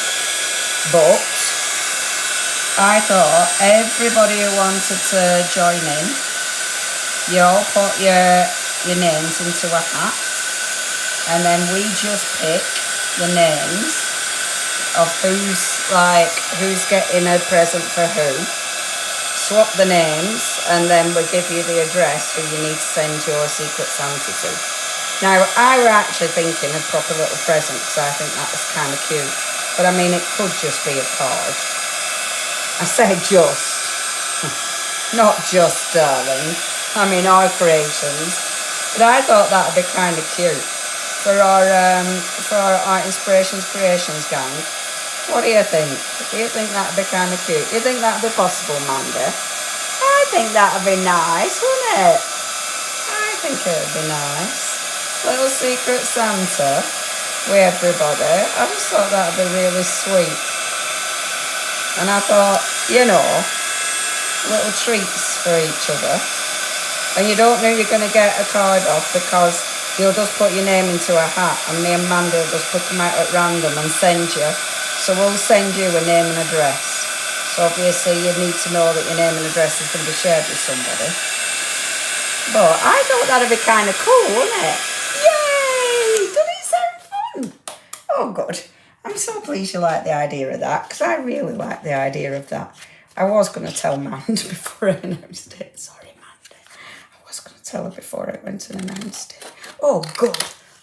but I thought everybody who wanted to join in, you all put your names into a hat, and then we just pick the names of who's getting a present for who, swap the names, and then we'll give you the address who you need to send your Secret Santa to. Now, I were actually thinking a proper little present, because I think that was kind of cute, but I mean, it could just be a card. I say just, not just, darling. I mean, our creations. But I thought that would be kind of cute for our Art Inspirations Creations gang. What do you think? Do you think that would be kind of cute? Do you think that would be possible, Mandy? I think that would be nice, wouldn't it? I think it would be nice. Little Secret Santa with everybody. I just thought that would be really sweet. And I thought, you know, little treats for each other. And you don't know you're going to get a card off, because you'll just put your name into a hat, and me and Mandy will just pick them out at random and send you. So we'll send you a name and address. So obviously you need to know that your name and address is going to be shared with somebody. But I thought that'd be kind of cool, wouldn't it? Yay! Doesn't it sound fun? Oh, good. I'm so pleased you like the idea of that, because I really like the idea of that. I was going to tell Mandy before I announced it. Sorry. Tell her before I went and announced it. Oh, good.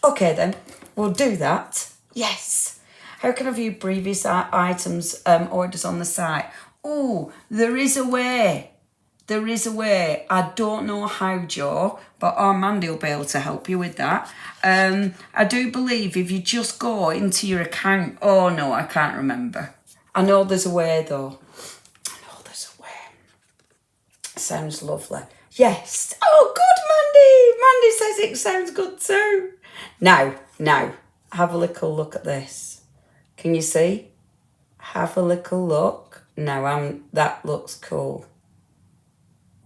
Okay, then. We'll do that. Yes. How can I view previous items, orders on the site? Oh, there is a way. There is a way. I don't know how, Joe, but our Mandy will be able to help you with that. I do believe if you just go into your account... Oh, no, I can't remember. I know there's a way, though. I know there's a way. Sounds lovely. Yes. Oh, good, Mandy. Mandy says it sounds good too. Now, have a little look at this. Can you see? Have a little look. Now, that looks cool.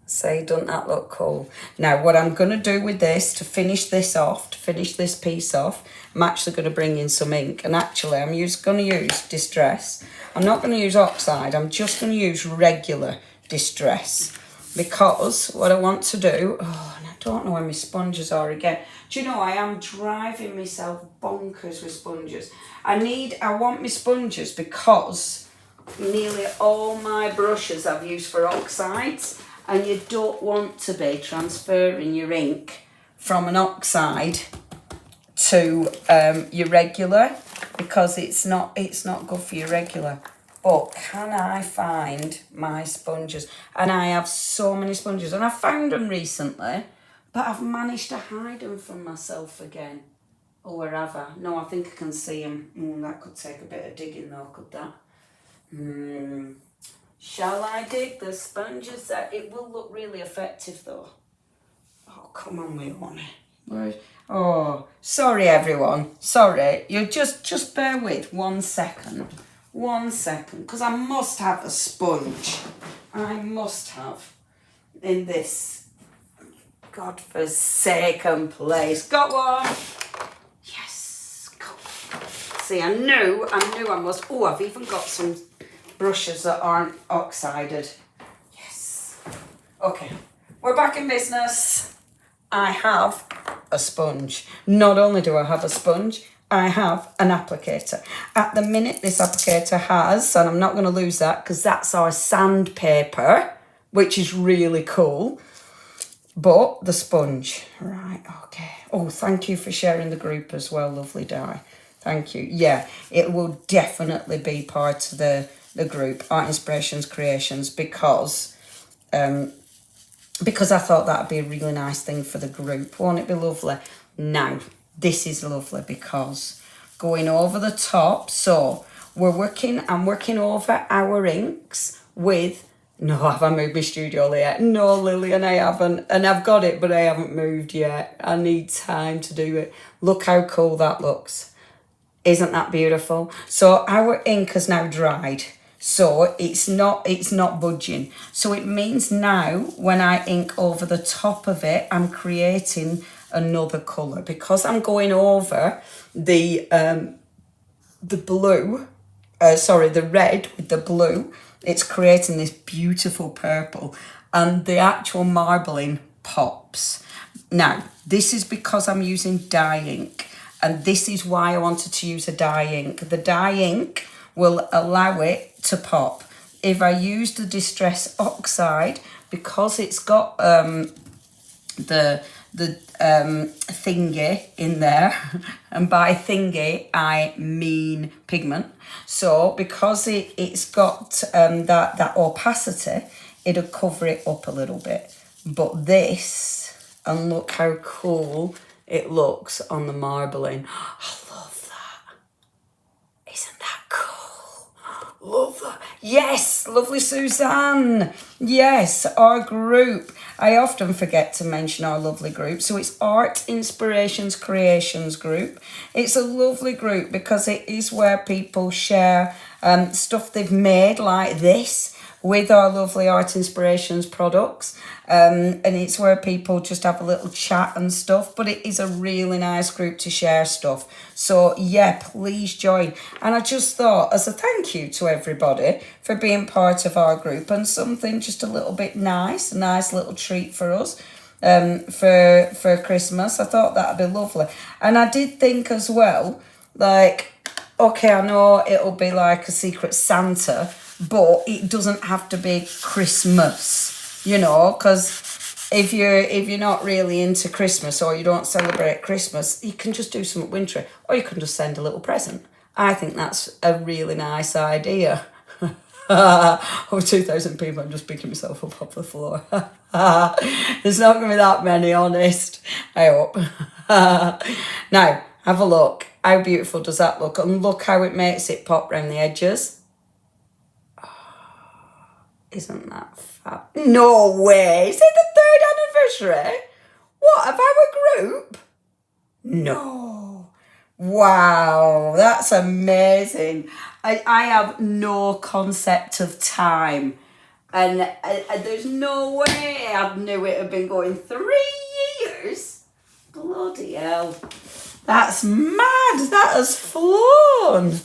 Say, doesn't that look cool? Now, what I'm going to do with this, to finish this off, to finish this piece off, I'm actually going to bring in some ink. And actually, I'm going to use Distress. I'm not going to use Oxide. I'm just going to use regular Distress. Because what I want to do... Oh, and I don't know where my sponges are again. Do you know, I am driving myself bonkers with sponges. I want my sponges because nearly all my brushes I've used for oxides, and you don't want to be transferring your ink from an oxide to your regular, because it's not good for your regular. But can I find my sponges? And I have so many sponges, and I found them recently But I've managed to hide them from myself again. Or wherever. No, I think I can see them. That could take a bit of digging though, could that? Shall I dig the sponges? It will look really effective though. Oh, come on, Leonie. Oh, sorry everyone. Sorry. You just bear with 1 second. 1 second. Because I must have a sponge. I must have. In this godforsaken place. Got one. Yes. Got one. See, I knew I must. Oh, I've even got some brushes that aren't oxided. Yes. Okay. We're back in business. I have a sponge. Not only do I have a sponge, I have an applicator. At the minute, this applicator has, and I'm not going to lose that because that's our sandpaper, which is really cool. But the sponge, right, okay. Oh, thank you for sharing the group as well, lovely Di. Thank you. Yeah, it will definitely be part of the group, Art Inspirations Creations, because I thought that would be a really nice thing for the group. Won't it be lovely? Now, this is lovely because going over the top, so I'm working over our inks with, no, have I moved my studio yet? No, Lillian, I haven't. And I've got it, but I haven't moved yet. I need time to do it. Look how cool that looks. Isn't that beautiful? So our ink has now dried. So it's not budging. So it means now when I ink over the top of it, I'm creating another colour because I'm going over the blue, the red with the blue. It's creating this beautiful purple and the actual marbling pops. Now, this is because I'm using dye ink and this is why I wanted to use a dye ink. The dye ink will allow it to pop. If I use the Distress Oxide, because it's got the thingy in there, and by thingy I mean pigment. So because it's got that opacity, it'll cover it up a little bit. But this, and look how cool it looks on the marbling. I love that. Isn't that cool? Love that. Yes, lovely Suzanne. Yes, our group. I often forget to mention our lovely group. So it's Art Inspirations Creations group. It's a lovely group because it is where people share stuff they've made like this with our lovely Art Inspirations products. And it's where people just have a little chat and stuff. But it is a really nice group to share stuff. So yeah, please join. And I just thought, as a thank you to everybody for being part of our group and something just a little bit nice, a nice little treat for us for Christmas. I thought that'd be lovely. And I did think as well, like, okay, I know it'll be like a Secret Santa, but it doesn't have to be Christmas, you know, because if you're not really into Christmas or you don't celebrate Christmas, you can just do something wintry, or you can just send a little present. I think that's a really nice idea. Over 2,000 people, I'm just picking myself up off the floor. There's not going to be that many, honest. I hope. Now, have a look. How beautiful does that look? And look how it makes it pop around the edges. Isn't that fab? No way! Is it the 3rd anniversary? What, of our group? No. Wow, that's amazing. I have no concept of time. And there's no way I knew it had been going 3 years. Bloody hell. That's mad. That has flown.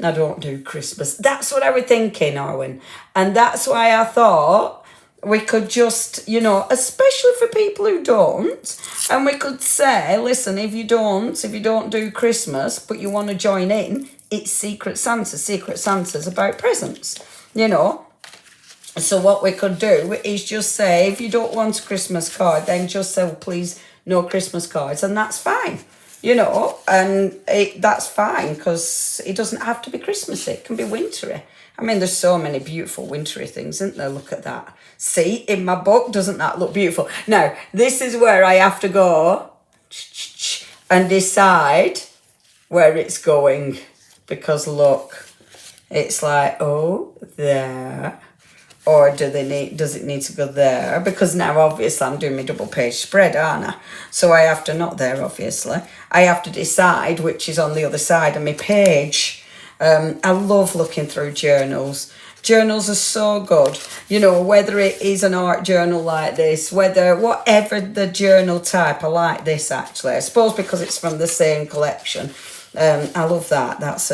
I don't do Christmas. That's what I was thinking, Arwen. And that's why I thought we could just, you know, especially for people who don't, and we could say, listen, if you don't do Christmas, but you want to join in, it's Secret Santa. Secret Santa's about presents, you know. So what we could do is just say, if you don't want a Christmas card, then just say, well, please, no Christmas cards, and that's fine. you know, and that's fine because it doesn't have to be Christmassy. It can be wintry. I mean, there's so many beautiful wintry things, isn't there? Look at that. See, in my book, doesn't that look beautiful? Now, this is where I have to go and decide where it's going, because look, it's like, oh, there. Or does it need to go there? Because now obviously I'm doing my double page spread, aren't I? So I have to, not there obviously, I have to decide which is on the other side of my page. I love looking through journals. Journals are so good, you know, whether it is an art journal like this, whatever the journal type, I like this actually. I suppose because it's from the same collection. I love that. That's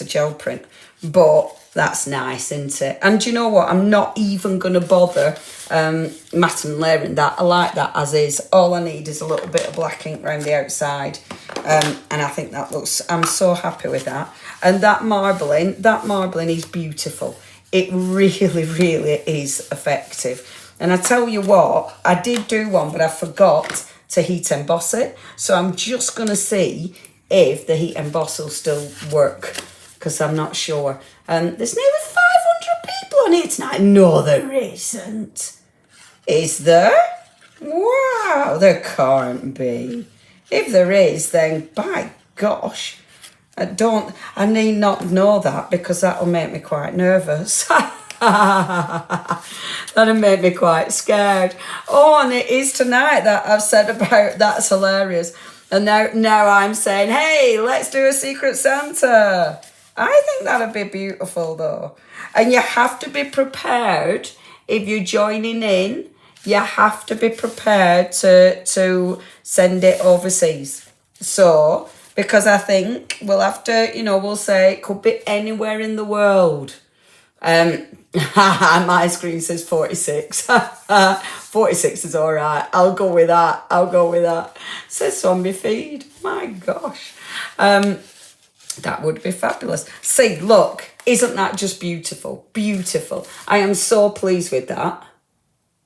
a gel print, but that's nice, isn't it? And do you know what? I'm not even going to bother matte and layering that. I like that as is. All I need is a little bit of black ink around the outside. And I think that looks, I'm so happy with that. And that marbling is beautiful. It really, really is effective. And I tell you what, I did do one, but I forgot to heat emboss it. So I'm just going to see if the heat emboss will still work, because I'm not sure. There's nearly 500 people on here tonight. No, there isn't. Is there? Wow, there can't be. If there is, then by gosh, I need not know that, because that'll make me quite nervous. That'll make me quite scared. Oh, and it is tonight that I've said about that's hilarious. And now I'm saying, hey, let's do a Secret Santa. I think that'd be beautiful though. And you have to be prepared if you're joining in. You have to be prepared to send it overseas. So, because I think we'll have to, we'll say it could be anywhere in the world. My screen says 46. 46 is all right. I'll go with that. Says so on my feed. My gosh. That would be fabulous. See, look, isn't that just beautiful? Beautiful. I am so pleased with that.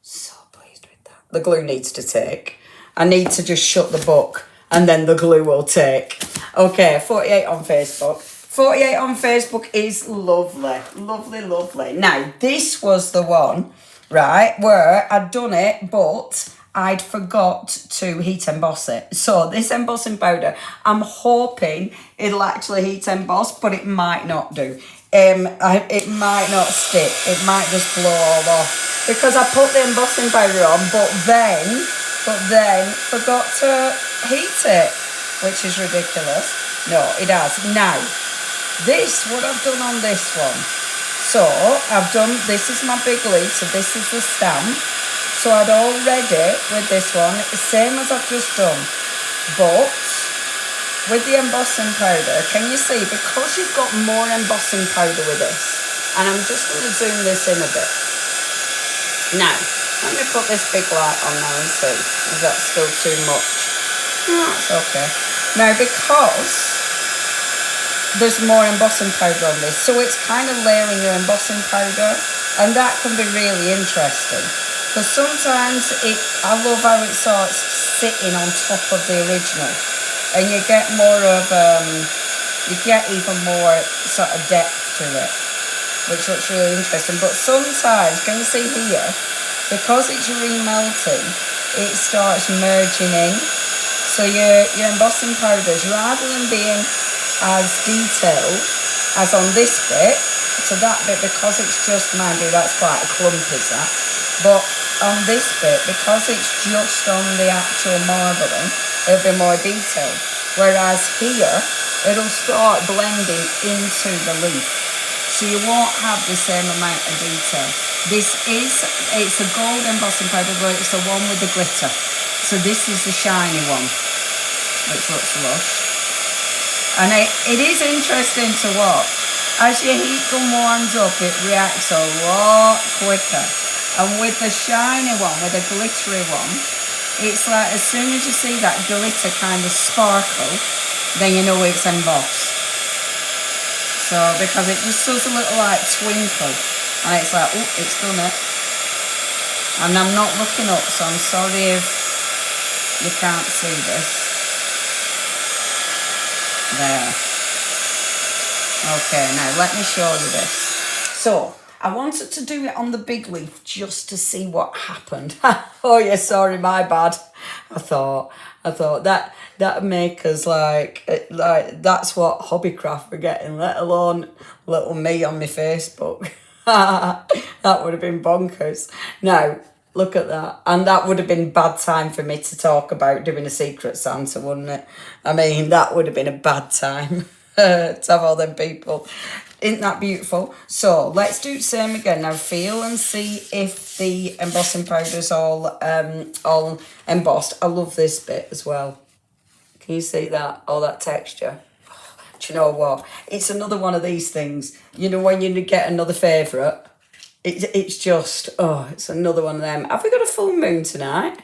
So pleased with that. The glue needs to take. I need to just shut the book and then the glue will take. Okay, 48 on Facebook. 48 on Facebook is lovely. Lovely, lovely. Now, this was the one, right, where I'd done it, but I'd forgot to heat emboss it. So this embossing powder, I'm hoping it'll actually heat emboss, but it might not do. It might not stick. It might just blow all off, because I put the embossing powder on, but then forgot to heat it, which is ridiculous. No, it has. Now, what I've done on this one. So this is my big leaf, so this is the stamp. So I'd already, with this one, same as I've just done, but with the embossing powder, can you see, because you've got more embossing powder with this, and I'm just going to zoom this in a bit. Now, let me put this big light on now and see, is that still too much? No, it's okay. Now, because there's more embossing powder on this, so it's kind of layering your embossing powder, and that can be really interesting. Because sometimes I love how it starts sitting on top of the original, and you get more of, you get even more sort of depth to it, which looks really interesting. But sometimes, can you see here, because it's remelting, it starts merging in. So your embossing powders, rather than being as detailed as on this bit, so that bit, because it's just, mind you, that's quite a clump, is that? But on this bit, because it's just on the actual marbling, it'll be more detailed. Whereas here, it'll start blending into the leaf. So you won't have the same amount of detail. It's a gold embossing powder, but it's the one with the glitter. So this is the shiny one, which looks lush. And it is interesting to watch. As your heat gun warms up, it reacts a lot quicker. And with the shiny one, with the glittery one, it's like as soon as you see that glitter kind of sparkle, then you know it's embossed. So, because it just does a little like twinkle, and it's like, oh, it's done it. And I'm not looking up, so I'm sorry if you can't see this. There. Okay, now let me show you this. So, I wanted to do it on the big leaf just to see what happened. Oh yeah, sorry, my bad. I thought that'd make us like that's what Hobbycraft were getting, let alone little me on my Facebook. That would have been bonkers. Now, look at that. And that would have been bad time for me to talk about doing a Secret Santa, wouldn't it? I mean, that would have been a bad time to have all them people. Isn't that beautiful? So let's do the same again. Now feel and see if the embossing powder's all embossed. I love this bit as well. Can you see that? All that texture. Do you know what? It's another one of these things. You know when you get another favourite? It's just, oh, it's another one of them. Have we got a full moon tonight?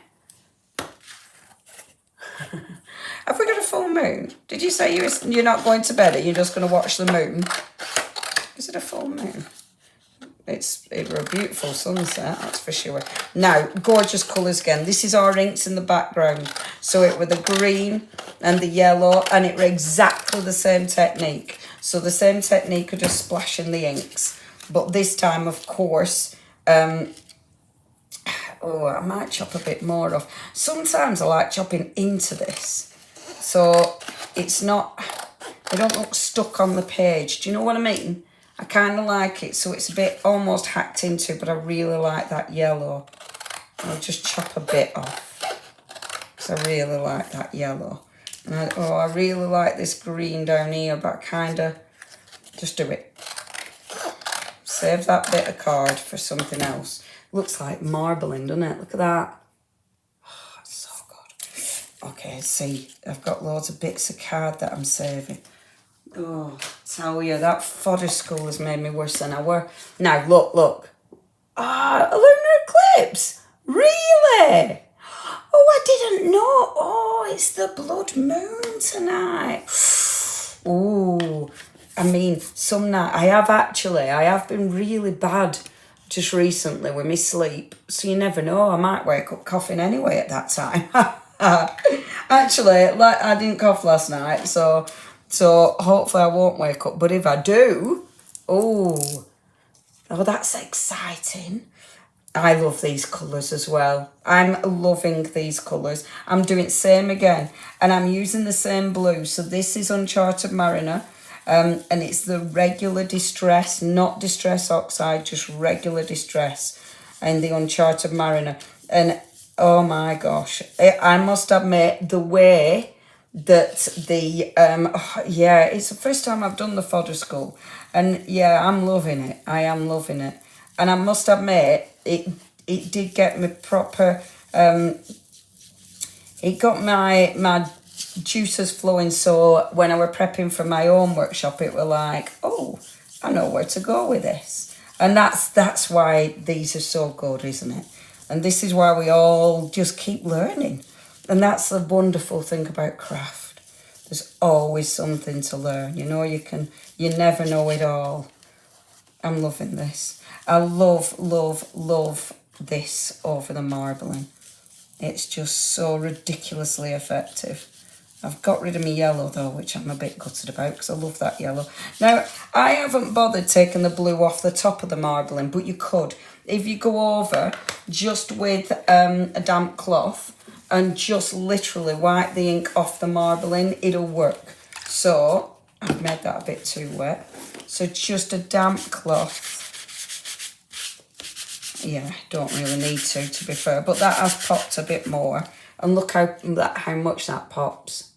Have we got a full moon? Did you say you're not going to bed? Are you just going to watch the moon? Is it a full moon? It were a beautiful sunset, that's for sure. Now, gorgeous colours again. This is our inks in the background. So it were the green and the yellow, and it were exactly the same technique. So the same technique of just splashing the inks. But this time, of course, I might chop a bit more off. Sometimes I like chopping into this. So it's not, they don't look stuck on the page. Do you know what I mean? I kind of like it, so it's a bit almost hacked into, but I really like that yellow. I'll just chop a bit off, because I really like that yellow. And I really like this green down here, but I kind of just do it. Save that bit of card for something else. Looks like marbling, doesn't it? Look at that. Oh, it's so good. Okay, see, I've got loads of bits of card that I'm saving. Oh, tell you, that fodder school has made me worse than I were. Now, look. Ah, a lunar eclipse. Really? Oh, I didn't know. Oh, it's the blood moon tonight. Oh, I mean, some night, I have been really bad just recently with my sleep. So you never know, I might wake up coughing anyway at that time. Actually, like I didn't cough last night, so hopefully I won't wake up. But if I do, oh, that's exciting. I love these colours as well. I'm loving these colours. I'm doing the same again. And I'm using the same blue. So this is Uncharted Mariner. And it's the regular Distress, not Distress Oxide, just regular Distress. And the Uncharted Mariner. And oh my gosh. I must admit, the way that the it's the first time I've done the fodder school, and yeah, I'm loving it. I am loving it, and I must admit it did get me proper. It got my juices flowing. So when I were prepping for my own workshop, it were like, oh, I know where to go with this, and that's why these are so good, isn't it? And this is why we all just keep learning. And that's the wonderful thing about craft. There's always something to learn. You know, you never know it all. I'm loving this. I love this over the marbling. It's just so ridiculously effective. I've got rid of my yellow though, which I'm a bit gutted about because I love that yellow. Now, I haven't bothered taking the blue off the top of the marbling, but you could. If you go over just with a damp cloth, and just literally wipe the ink off the marbling, it'll work. So, I've made that a bit too wet. So just a damp cloth. Yeah, don't really need to be fair, but that has popped a bit more. And look how much that pops.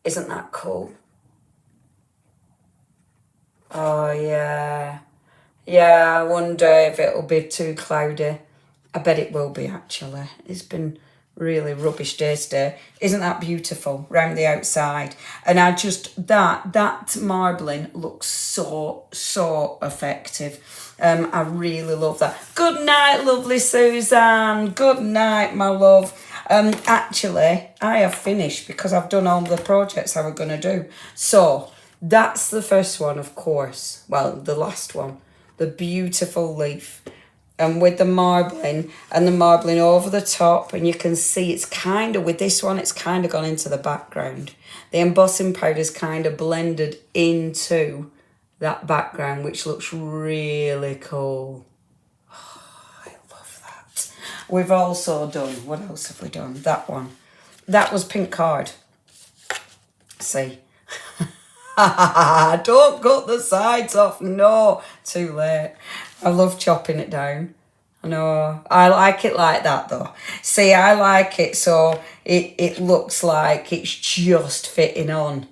Isn't that cool? Oh, yeah. Yeah, I wonder if it'll be too cloudy. I bet it will be, actually. It's been really rubbish day today. Isn't that beautiful round the outside? And I just, that marbling looks so effective. I really love that. Good night, lovely Suzanne. Good night, my love. Actually, I have finished because I've done all the projects I were going to do. So that's the first one, of course. Well, the last one, the beautiful leaf. and with the marbling and the marbling over the top, and you can see it's kind of, with this one, it's kind of gone into the background. The embossing powder's kind of blended into that background, which looks really cool. Oh, I love that. We've also done, what else have we done? That one. That was pink card. See? Don't cut the sides off. No, too late. I love chopping it down. I know. I like it like that though. See, I like it so it looks like it's just fitting on.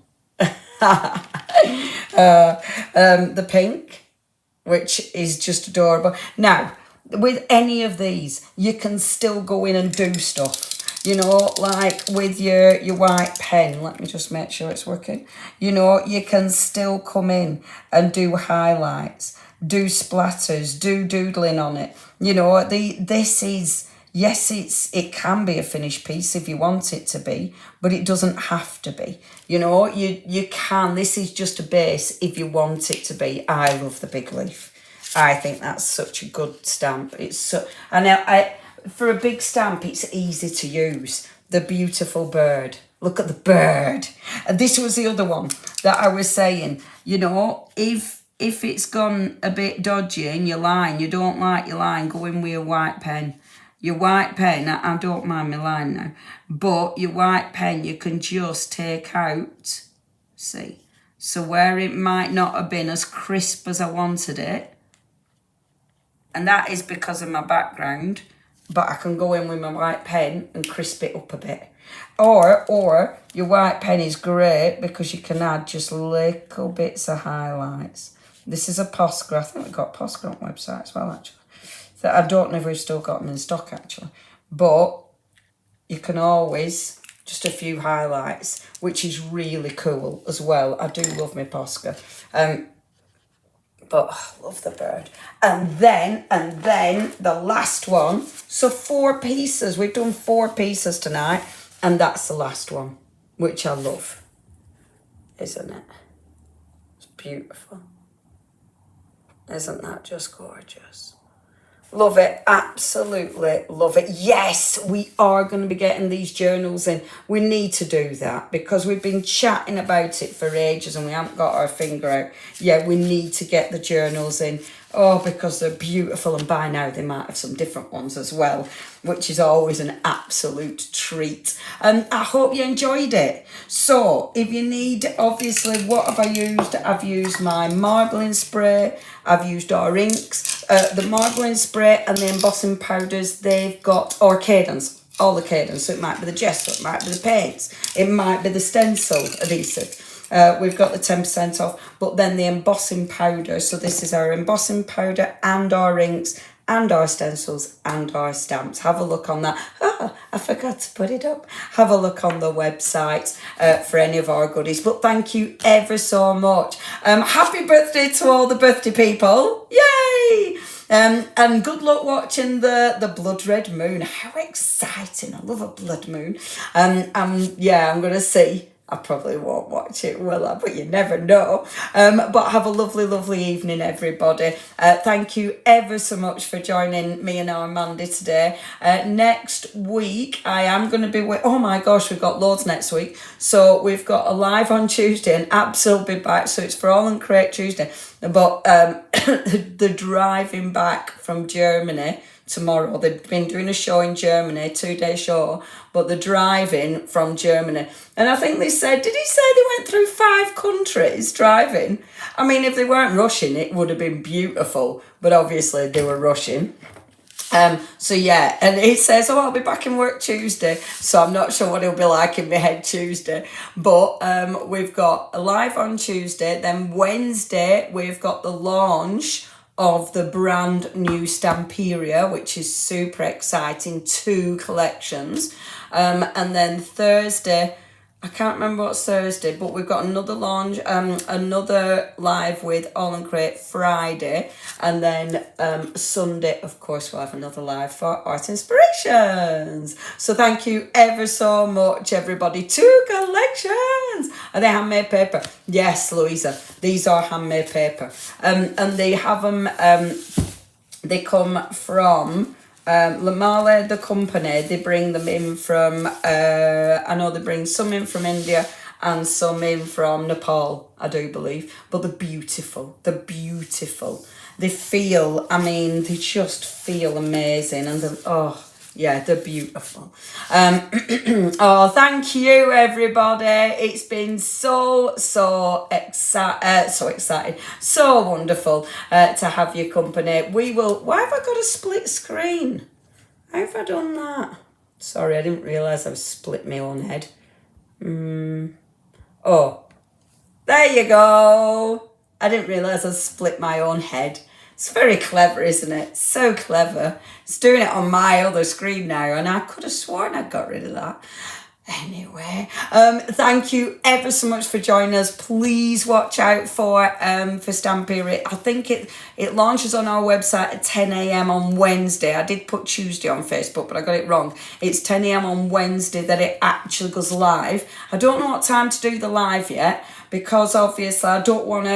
The pink, which is just adorable. Now, with any of these, you can still go in and do stuff. You know, like with your white pen, let me just make sure it's working. You know, you can still come in and do highlights, do splatters, do doodling on it. You know, this is, yes, it can be a finished piece if you want it to be, but it doesn't have to be. You know, you can, this is just a base if you want it to be. I love the big leaf. I think that's such a good stamp. It's so, and for a big stamp, it's easy to use. The beautiful bird. Look at the bird. And this was the other one that I was saying. You know, if it's gone a bit dodgy in your line, you don't like your line, go in with your white pen. Your white pen, I don't mind my line now, but your white pen, you can just take out, see? So where it might not have been as crisp as I wanted it, and that is because of my background, but I can go in with my white pen and crisp it up a bit. Or your white pen is great because you can add just little bits of highlights. This is a Posca. I think we've got Posca on the website as well, actually. So I don't know if we've still got them in stock, actually. But you can always, just a few highlights, which is really cool as well. I do love my Posca. But I love the bird. And then the last one. So 4 pieces. We've done 4 pieces tonight. And that's the last one, which I love. Isn't it? It's beautiful. Isn't that just gorgeous? Love it. Absolutely love it. Yes, we are going to be getting these journals in. We need to do that because we've been chatting about it for ages and we haven't got our finger out. Yeah, we need to get the journals in. Oh, because they're beautiful, and by now they might have some different ones as well, which is always an absolute treat. And I hope you enjoyed it. So if you need, obviously, what have I used? I've used my marbling spray. I've used our inks. The marbling spray and the embossing powders, they've got, or cadence, all the cadence. So it might be the gesso, it might be the paints, it might be the stencil adhesive. We've got the 10% off, but then the embossing powder. So this is our embossing powder and our inks and our stencils and our stamps. Have a look on that. Oh, I forgot to put it up. Have a look on the website for any of our goodies. But thank you ever so much. Happy birthday to all the birthday people. Yay! And good luck watching the blood red moon. How exciting. I love a blood moon. Yeah, I'm going to see. I probably won't watch it, will I? But you never know. But have a lovely, lovely evening, everybody. Thank you ever so much for joining me and our Mandy today. Next week, I am going to be with... Oh my gosh, we've got loads next week. So we've got a live on Tuesday and Abs will be back. So it's for All and Create Tuesday. But the driving back from Germany tomorrow. They've been doing a show in Germany, 2-day show, but they're driving from Germany. And I think they said, did he say they went through 5 countries driving? I mean, if they weren't rushing, it would have been beautiful, but obviously they were rushing. So yeah, and it says, oh, I'll be back in work Tuesday. So I'm not sure what it'll be like in my head Tuesday. But we've got a live on Tuesday. Then Wednesday, we've got the launch of the brand new Stamperia, which is super exciting, 2 collections. And then Thursday, I can't remember what's Thursday, but we've got another launch, another live with All and Create Friday. And then Sunday, of course, we'll have another live for Art Inspirations. So thank you ever so much, everybody. 2 collections. Are they handmade paper? Yes, Louisa. These are handmade paper. And they have them... They come from Lamale, the company. They bring them in from, I know they bring some in from India and some in from Nepal, I do believe. But they're beautiful. They're beautiful. They feel, I mean, they just feel amazing. And they're, oh, yeah, they're beautiful. Oh, thank you, everybody. It's been so exciting, so wonderful to have your company. We will. Why have I got a split screen? How have I done that? Sorry, I didn't realise I've split my own head. Oh, there you go. I didn't realise I split my own head. It's very clever, isn't it? So clever. It's doing it on my other screen now, and I could have sworn I got rid of that. Anyway, thank you ever so much for joining us. Please watch out for Stampy. I think it launches on our website at 10 a.m. on Wednesday. I did put Tuesday on Facebook, but I got it wrong. It's 10 a.m. on Wednesday that it actually goes live. I don't know what time to do the live yet, because obviously I don't want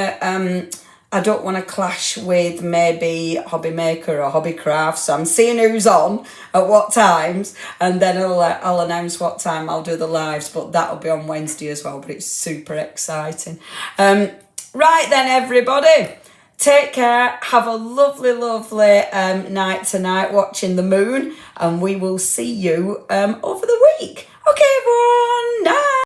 to clash with maybe Hobby Maker or Hobby Craft. So I'm seeing who's on at what times, and then I'll announce what time I'll do the lives. But that'll be on Wednesday as well. But it's super exciting. Right then, everybody. Take care. Have a lovely, lovely night tonight watching the moon. And we will see you over the week. Okay, everyone. Night.